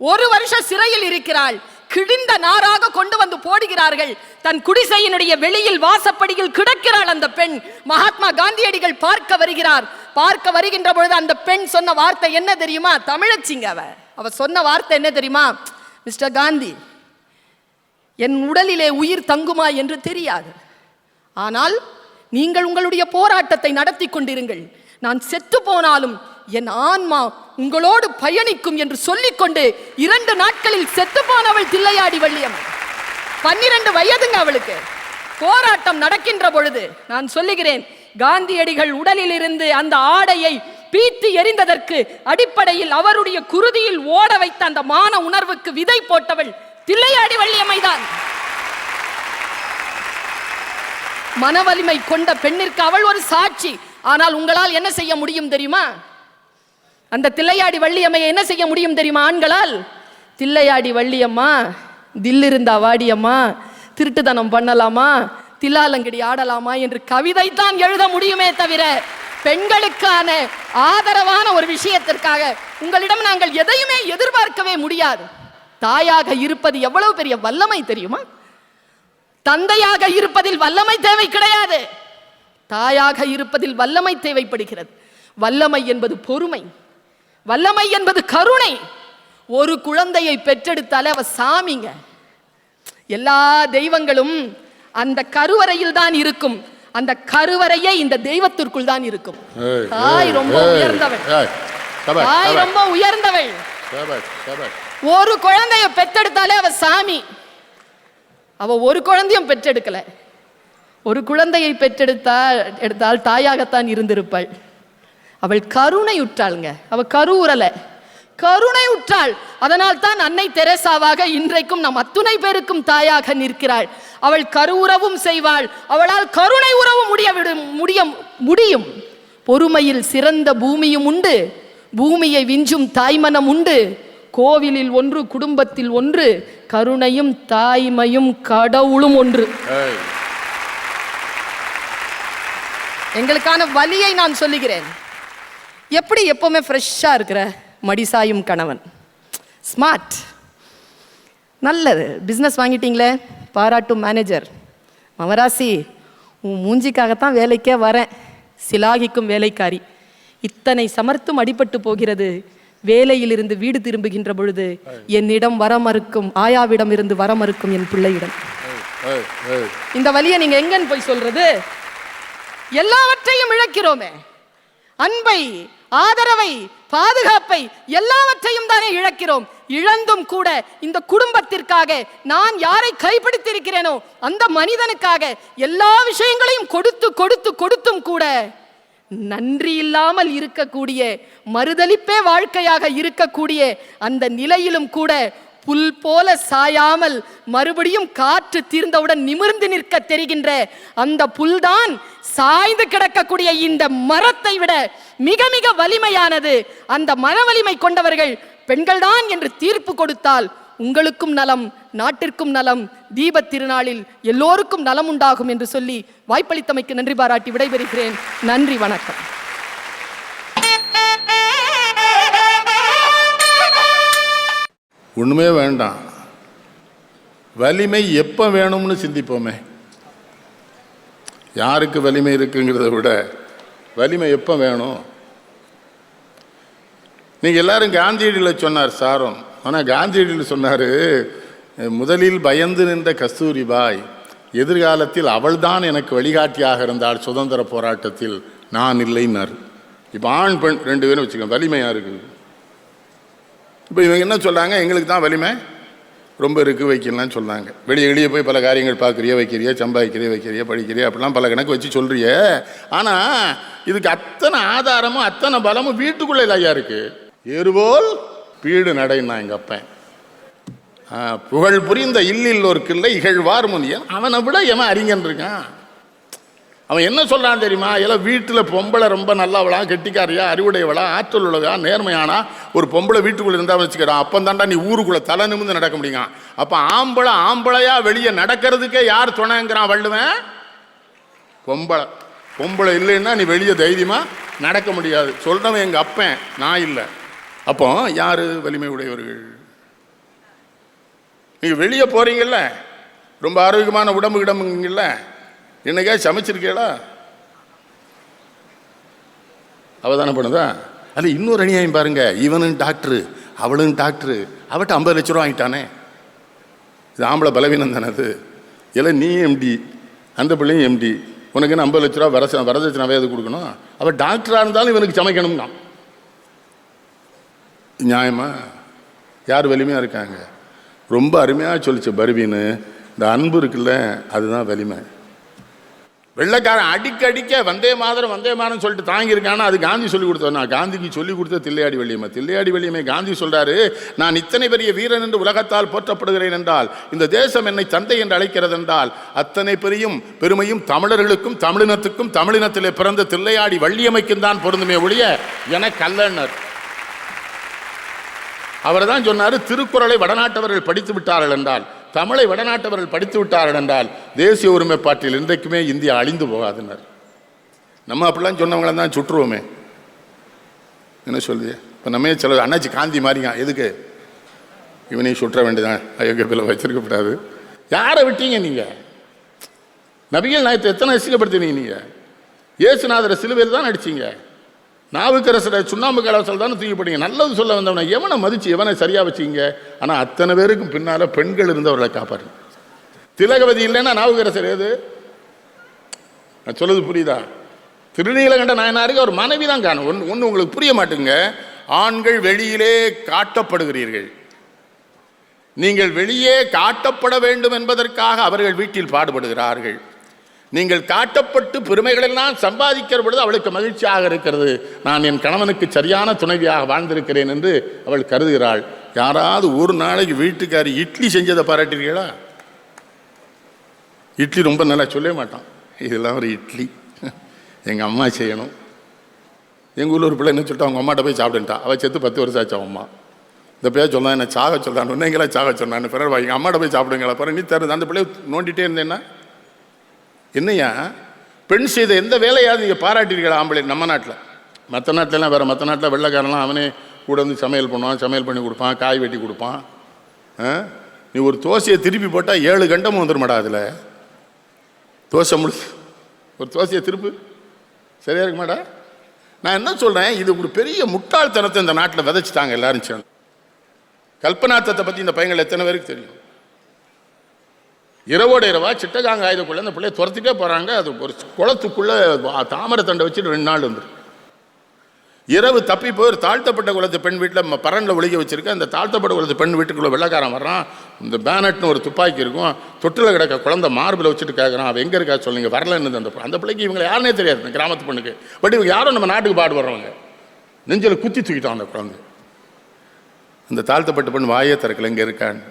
1 வருஷம் சிறையில் இருக்கிறாள். கிழிந்த நாராக கொண்டு வந்து போடுகிறார்கள். தன் குடிசையினுடைய வெளியில் வாசப்படியில் கிடக்கிறாள் அந்த பெண். மகாத்மா காந்தியடிகள் பார்க்க வருகிறார். பார்க்க வருகின்ற பொழுது அந்த பெண் சொன்ன வார்த்தை என்ன தெரியுமா? தமிழச்சிங்க அவ சொன்ன வார்த்தை என்ன தெரியுமா? மிஸ்டர் காந்தி, என் உடலிலே உயிர் தங்குமா என்று தெரியாது, ஆனால் நீங்கள் உங்களுடைய போராட்டத்தை நடத்தி கொண்டிருங்கள். நான் செத்து போனாலும் என் ஆன்மா உங்களோடு பயணிக்கும் என்று சொல்லிக்கொண்டு 2 நாட்களில் செத்து போனவள் தில்லையாடி வள்ளியம்மை. 12 வயதுங்க அவளுக்கு. போராட்டம் நடக்கின்ற பொழுது நான் சொல்லுகிறேன், காந்தியடிகள் உடலில் இருந்து அந்த ஆடையை பீத்து எறிந்ததற்கு அடிப்படையில் அவருடைய குருதியில் ஓட வைத்த அந்த மான உணர்வுக்கு விதை போட்டவள் தில்லையாடி வள்ளியம்மை தான். மனவலிமை கொண்ட பெண்ணிற்கு அவள் ஒரு சாட்சி. ஆனால் உங்களால் என்ன செய்ய முடியும் தெரியுமா? அந்த தில்லையாடி வள்ளியம்மையை என்ன செய்ய முடியும் தெரியுமா? ஆண்களால், தில்லையாடி வள்ளியம்மா தில்லிருந்தா வாடியம்மா, திருட்டுத்தனம் பண்ணலாமா, தில்லாலங்கடி ஆடலாமா என்று கவிதை தான் எழுத முடியுமே தவிர பெண்களுக்கான ஆதரவான ஒரு விஷயத்திற்காக உங்களிடம் நாங்கள் எதையுமே எதிர்பார்க்கவே முடியாது. தாயாக இருப்பது எவ்வளவு பெரிய வல்லமை தெரியுமா? தந்தையாக இருப்பதில் வல்லமை தேவை கிடையாது, தாயாக இருப்பதில் வல்லமை தேவைப்படுகிறது. வல்லமை என்பது பொறுமை, வல்லமை என்பது கருணை. ஒரு குழந்தையை பெற்றெடுத்தாலே அவ சாமிங்க. எல்லா தெய்வங்களும் அந்த கருவறையில் தான் இருக்கும். அந்த கருவறையே இந்த தெய்வத்திற்குள் தான் இருக்கும். தாய் ரொம்ப உயர்ந்தவள், தாய் ரொம்ப உயர்ந்தவள். ஒரு குழந்தைய பெற்றெடுத்தாலே அவ சாமி. அவ ஒரு குழந்தையும் பெற்றெடுக்கல. ஒரு குழந்தையை பெற்றெடுத்தால் தாயாகத்தான் இருந்திருப்பாள். அவள் கருணை உற்றாளுங்க. அவள் கருவுறல, கருணை உற்றாள். அதனால் தான் அன்னை தெரேசாவாக இன்றைக்கும் நம் அத்துணை பேருக்கும் தாயாக நிற்கிறாள். அவள் கருவுறவும் செய்வாள், அவளால் கருணை உறவும் முடியும். பொறுமையில் சிறந்த பூமியும் உண்டு, பூமியை விஞ்சும் தாய்மனம் உண்டு. கோவிலில் ஒன்று, குடும்பத்தில் ஒன்று, கருணையும் தாய்மையும் கடவுளும் ஒன்று. எங்களுக்கான வலியை நான் சொல்லுகிறேன். எப்படி எப்பவுமே ஃப்ரெஷ்ஷாக இருக்கிற மடிசாயும் கணவன், ஸ்மார்ட், நல்லது. பிஸ்னஸ் வாங்கிட்டீங்களே, பாராட்டும் மேனேஜர். மவராசி, உன் மூஞ்சிக்காகத்தான் வேலைக்கே வரேன், சிலாகிக்கும் வேலைக்காரி. இத்தனை சமர்த்தும் அடிபட்டு போகிறது. வேலையிலிருந்து வீடு திரும்புகின்ற பொழுது என்னிடம் வர மறுக்கும், ஆயாவிடம் இருந்து வர மறுக்கும் என் பிள்ளையிடம். இந்த வலியை நீங்க எங்கன்னு போய் சொல்றது? எல்லாவற்றையும் இழக்கிறோமே, அன்பை, ஆதரவை, பாதுகாப்பை எல்லாவற்றையும் தானே இழக்கிறோம். இழந்தும் கூட இந்த குடும்பத்திற்காக நான் யாரை கைப்பிடித்திருக்கிறேனோ அந்த மனிதனுக்காக எல்லா விஷயங்களையும் கொடுத்தும் கூட நன்றி இல்லாமல் இருக்கக்கூடிய, மறுதலிப்பே வாழ்க்கையாக இருக்கக்கூடிய அந்த நிலையிலும் கூட புல் போல சாயாமல் மறுபடியும் காற்று தீர்ந்தவுடன் நிமிர்ந்து நிற்க தெரிகின்ற அந்த புல்தான் சாய்ந்து கிடக்கக்கூடிய இந்த மரத்தை விட மிக மிக வலிமையானது. அந்த மன வலிமை கொண்டவர்கள் பெண்கள்தான் என்று தீர்ப்பு கொடுத்தால் உங்களுக்கும் நலம், நாட்டிற்கும் நலம், தீபத் திருநாளில் எல்லோருக்கும் நலம் உண்டாகும் என்று சொல்லி வாய்ப்பளித்தமைக்கு நன்றி பாராட்டி விடைபெறுகிறேன். நன்றி, வணக்கம். ஒண்ணுமே வேண்டாம், வலிமை எப்போ வேணும்னு சிந்திப்போமே. யாருக்கு வலிமை இருக்குங்கிறத விட வலிமை எப்போ வேணும். நீங்கள் எல்லாரும் காந்தியடியில் சொன்னார் சாரம், ஆனால் காந்தியடியில் சொன்னார், முதலில் பயந்து நின்ற கஸ்தூரிபாய் எதிர்காலத்தில் அவள்தான் எனக்கு வழிகாட்டியாக இருந்தாள் சுதந்திர போராட்டத்தில், நான் இல்லைன்னார். இப்போ ஆண் பெண் 2 பேரும் வச்சுக்கோங்க, வலிமையாக இருக்குது. இப்போ இவங்க என்ன சொல்கிறாங்க, எங்களுக்கு தான் வலிமை ரொம்ப இருக்குது வைக்கலாம்னு சொன்னாங்க. வெளியே போய் பல காரியங்கள் பார்க்குறிய, வைக்கிறிய, வைக்கிறிய, படிக்கிறிய, அப்படிலாம் பல கணக்கு வச்சு சொல்கிறிய. ஆனால் இதுக்கு அத்தனை ஆதாரமும் அத்தனை பலமும் வீட்டுக்குள்ளே ஐயா இருக்குது. ஏறுபோல் பீடு நடைன்னா எங்கள் அப்பன். புகழ் புரிந்த இல்லில் ஒரு கிள்ளை இகழ்வார் முனியன், அவனை விட எவன் அறிஞன் இருக்கான். அவன் என்ன சொல்கிறான் தெரியுமா, எல்லாம் வீட்டில் பொம்பளை ரொம்ப நல்லவளா, கெட்டிக்காரியா, அறிவுடையவளா, ஆற்றல் உள்ளதா, நேர்மையானா ஒரு பொம்பளை வீட்டுக்குள்ளே இருந்தால் வச்சுக்கிறான், அப்போ தாண்டா நீ ஊருக்குள்ளே தலை நிமிர்ந்து நடக்க முடியுங்க. அப்போ ஆம்பளையா வெளியே நடக்கிறதுக்கே யார் துணைங்கிறான் வள்ளுவன்? பொம்பளை இல்லைன்னா நீ வெளியே தைரியமாக நடக்க முடியாது. சொல்கிறவன் எங்கள் அப்பன், நான் இல்லை. அப்போ யார் வலிமை உடையவர்கள்? நீங்கள் வெளியே போகிறீங்கல்ல, ரொம்ப ஆரோக்கியமான உடம்பு கிடம்புங்கல்ல, என்னைக்கா சமைச்சிருக்கீங்களா? அவ தானே பண்ணுதா? அது இன்னொரு அநியாயம் பாருங்க, இவனும் டாக்டரு அவளும் டாக்டரு, அவட்ட 50 லட்ச ரூபா வாங்கிட்டானே. இது ஆம்பளை பலவீனம் தானே அது. இல்லை நீ எம்டி, அந்த பிள்ளையும் எம்டி, உனக்கு என்ன 50 லட்ச ரூபா வரதட்சணாவே அது கொடுக்கணும்? அவள் டாக்டராக இருந்தாலும் இவனுக்கு சமைக்கணும்னா நியாயமா? யார் வலிமையாக இருக்காங்க? ரொம்ப அருமையாக சொல்லிச்சு பர்வீனு, இந்த அன்பு இருக்குல்ல, அதுதான் வலிமை. வெள்ளைக்காரன் அடிக்க வந்தே மாதரம் சொல்லிட்டு தாங்கியிருக்கானா, அது காந்தி சொல்லி கொடுத்தோம். நான் காந்திக்கு சொல்லி கொடுத்த தில்லையாடி வள்ளியம்மை காந்தி சொல்றாரு, நான் இத்தனை பெரிய வீரன் என்று உலகத்தால் போற்றப்படுகிறேன் என்றால், இந்த தேசம் என்னை தந்தை என்று அழைக்கிறது என்றால், அத்தனை பெருமையும் தமிழர்களுக்கும் தமிழினத்துக்கும் தமிழினத்திலே பிறந்த தில்லையாடி வள்ளியம்மைக்கும் தான் பொருந்துமே ஒழிய எனக்கு அல்லன்னர். அவர் தான் சொன்னார், திருக்குறளை வடநாட்டவர்கள் படித்து விட்டார்கள் என்றால், தமிழை வடநாட்டவர்கள் படித்து விட்டார்கள் என்றால், தேசிய ஒருமைப்பாட்டில் இன்றைக்குமே இந்தியா அழிந்து போகாதுன்னார். நம்ம அப்படிலாம் சொன்னவங்கள தான் சுற்றுவோமே. என்ன சொல்லுது? இப்போ நம்ம சில அண்ணாச்சி காந்தி மாதிரிங்க, எதுக்கு இவனையும் சுற்ற வேண்டியதான், அயோக்கியத்தில் வச்சிருக்கப்படாது. யாரை விட்டீங்க நீங்கள்? நபிகள் நாயத்தை எத்தனை அசிங்கப்படுத்தினீங்க நீங்கள்? இயேசுநாதரை சிலுவையில் தான் அடிச்சிங்க. நாவுக்கரசரை சுண்ணாம்பு கலவசல் தானே தூக்கி போட்டீங்க. நல்லது சொல்ல வந்தவனை எவனை மதிச்சு எவனை சரியாக வச்சிங்க? ஆனால் அத்தனை பேருக்கும் பின்னால் பெண்கள் இருந்தவர்களை காப்பாரு. திலகவதி இல்லைன்னா நாவுக்கரசர் ஏது? நான் சொல்லுது புரியுதா? திருநீலகண்ட நாயனாருக்கு அவர் மனைவி தான் காணும். ஒன்று உங்களுக்கு புரிய மாட்டுங்க. ஆண்கள் வெளியிலே காட்டப்படுகிறீர்கள், நீங்கள் வெளியே காட்டப்பட வேண்டும் என்பதற்காக அவர்கள் வீட்டில் பாடுபடுகிறார்கள். நீங்கள் காட்டப்பட்டு பெருமைகளெல்லாம் சம்பாதிக்கிற பொழுது அவளுக்கு மகிழ்ச்சியாக இருக்கிறது, நான் என் கணவனுக்கு சரியான துணைவியாக வாழ்ந்திருக்கிறேன் என்று அவள் கருதுகிறாள். யாராவது ஒரு நாளைக்கு வீட்டுக்காரி இட்லி செஞ்சதை பாராட்டிருக்கீங்களா? இட்லி ரொம்ப நல்லா சொல்லவே மாட்டான், இதெல்லாம் ஒரு இட்லி எங்கள் அம்மா செய்யணும். எங்கள் ஊரில் ஒரு பிள்ளை என்ன சொல்லிட்டா, அவங்க அம்மாட்ட போய் சாப்பிட்டுட்டா. அவள் செத்து 10 வருஷம் ஆச்சு. அவங்க அம்மா இந்த பேர் சொன்னா என்ன சாக சொல்கிறான், ஒன்றைங்களா சாக சொன்னான்னு பிறகு எங்கள் அம்மாட்ட போய் சாப்பிடுங்களா பிறகு நீ தருது. அந்த பிள்ளைய நோண்டிகிட்டே இருந்தேன்னா என்னையா பெண் செய்த எந்த வேலையாவது நீங்கள் பாராட்டிருக்கீங்களா? ஆம்பளை நம்ம நாட்டில், மற்ற நாட்டிலலாம் வேறு, மற்ற நாட்டில் வெள்ளைக்காரன்லாம் அவனே கூட வந்து சமையல் பண்ணுவான், சமையல் பண்ணி கொடுப்பான், காய் வெட்டி கொடுப்பான். நீ ஒரு தோசையை திருப்பி போட்டால் 7 கண்டமும் வந்துடுமாடா. அதில் தோசை முடிச்சு ஒரு தோசையை திருப்பு, சரியா இருக்குமாடா? நான் என்ன சொல்கிறேன், இது ஒரு பெரிய முட்டாள்தனத்தை இந்த நாட்டில் விதைச்சிட்டாங்க எல்லாரும் சேர்ந்து. கல்பனாத்தத்தை பற்றி இந்த பையங்கள் எத்தனை பேருக்கு தெரியும்? இரவோட இரவா சிட்டகாங்க ஆயுதக்குள்ளே அந்த பிள்ளைய துரத்திட்டே போகிறாங்க. அது ஒரு குளத்துக்குள்ளே தாமரை தண்டை வச்சுட்டு 2 நாள் வந்துடும். இரவு தப்பி போய் ஒரு தாழ்த்தப்பட்ட குலத்து பெண் வீட்டில் பரனில் ஒழிக்க வச்சுருக்க. அந்த தாழ்த்தப்பட்ட குலத்து பெண் வீட்டுக்குள்ளே வெள்ளைக்காரன் வர்றான். இந்த பேனட்னு ஒரு துப்பாக்கி இருக்கும், தொட்டில் கிடக்க குழந்தை மார்பில் வச்சுட்டு கேட்குறான், அவன் எங்கே இருக்கா சொல்லுங்க, வரலன்னு. அந்த பிள்ளைக்கு இவங்களை யாருனே தெரியாது, இந்த கிராமத்து பெண்ணுக்கு. பட் இவங்க யாரும் நம்ம நாட்டுக்கு பாடுபடுறவங்க. நெஞ்சில் குத்தி தூக்கிட்டான் அந்த குழந்தை. அந்த தாழ்த்தப்பட்ட பெண் வாயே திறக்கல, எங்கே இருக்கான்னு.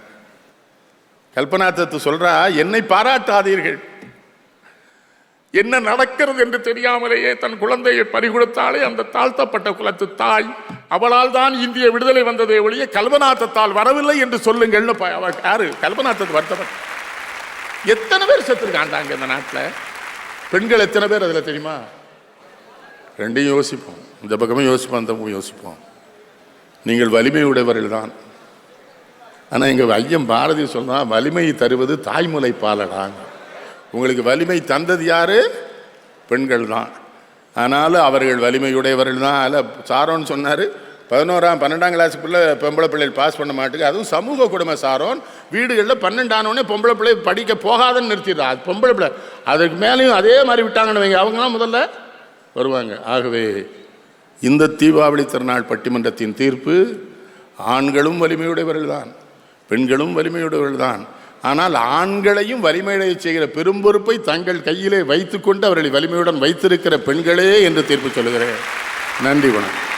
கல்பனாத்தத்து சொல்றா, என்னை பாராட்டாதீர்கள், என்ன நடக்கிறது என்று தெரியாமலேயே தன் குழந்தையை பறிகொடுத்தாலே அந்த தாழ்த்தப்பட்ட குலத்து தாய் அவளால் தான் இந்திய விடுதலை வந்ததே ஒழிய கல்பனாத்தத்தால் வரவில்லை என்று சொல்லுங்கள்னு யாரு கல்பனாத்தத்தை வருத்தப்பட்ட எத்தனை பேர் செத்துருக்காண்டாங்க இந்த நாட்டில்? பெண்கள் எத்தனை பேர் அதில் தெரியுமா? ரெண்டையும் யோசிப்போம், இந்த பக்கமும் யோசிப்போம், அந்த பக்கமும் யோசிப்போம். நீங்கள் வலிமை உடையவர்கள் தான். ஆனால் எங்கள் ஐயம் பாரதி சொன்னால் வலிமை தருவது தாய்மொழி பாலடாங்க. உங்களுக்கு வலிமை தந்தது யாரு? பெண்கள் தான். ஆனாலும் அவர்கள் வலிமையுடையவர்கள் தான். அதில் சாரோன்னு சொன்னார், 11ஆம் 12ஆம் கிளாஸுக்குள்ளே பொம்பளை பிள்ளைகள் பாஸ் பண்ண மாட்டேங்க. அதுவும் சமூக குடும்ப சாரோன் வீடுகளில் 12 ஆனோடனே பொம்பளை பிள்ளை படிக்க போகாதன்னு நிறுத்திடுறா. அது பொம்பளை பிள்ளை அதுக்கு மேலேயும் அதே மாதிரி விட்டாங்கன்னு வைங்க, அவங்களாம் முதல்ல வருவாங்க. ஆகவே இந்த தீபாவளி திருநாள் பட்டிமன்றத்தின் தீர்ப்பு, ஆண்களும் வலிமையுடையவர்கள் தான், பெண்களும் வலிமையுடையவர்கள் தான். ஆனால் ஆண்களையும் வலிமையடைய செய்கிற பெரும் பொறுப்பை தங்கள் கையிலே வைத்துக்கொண்டு அவர்களை வலிமையுடன் வைத்திருக்கிற பெண்களே என்று தீர்ப்பு சொல்லுகிறேன். நன்றி, வணக்கம்.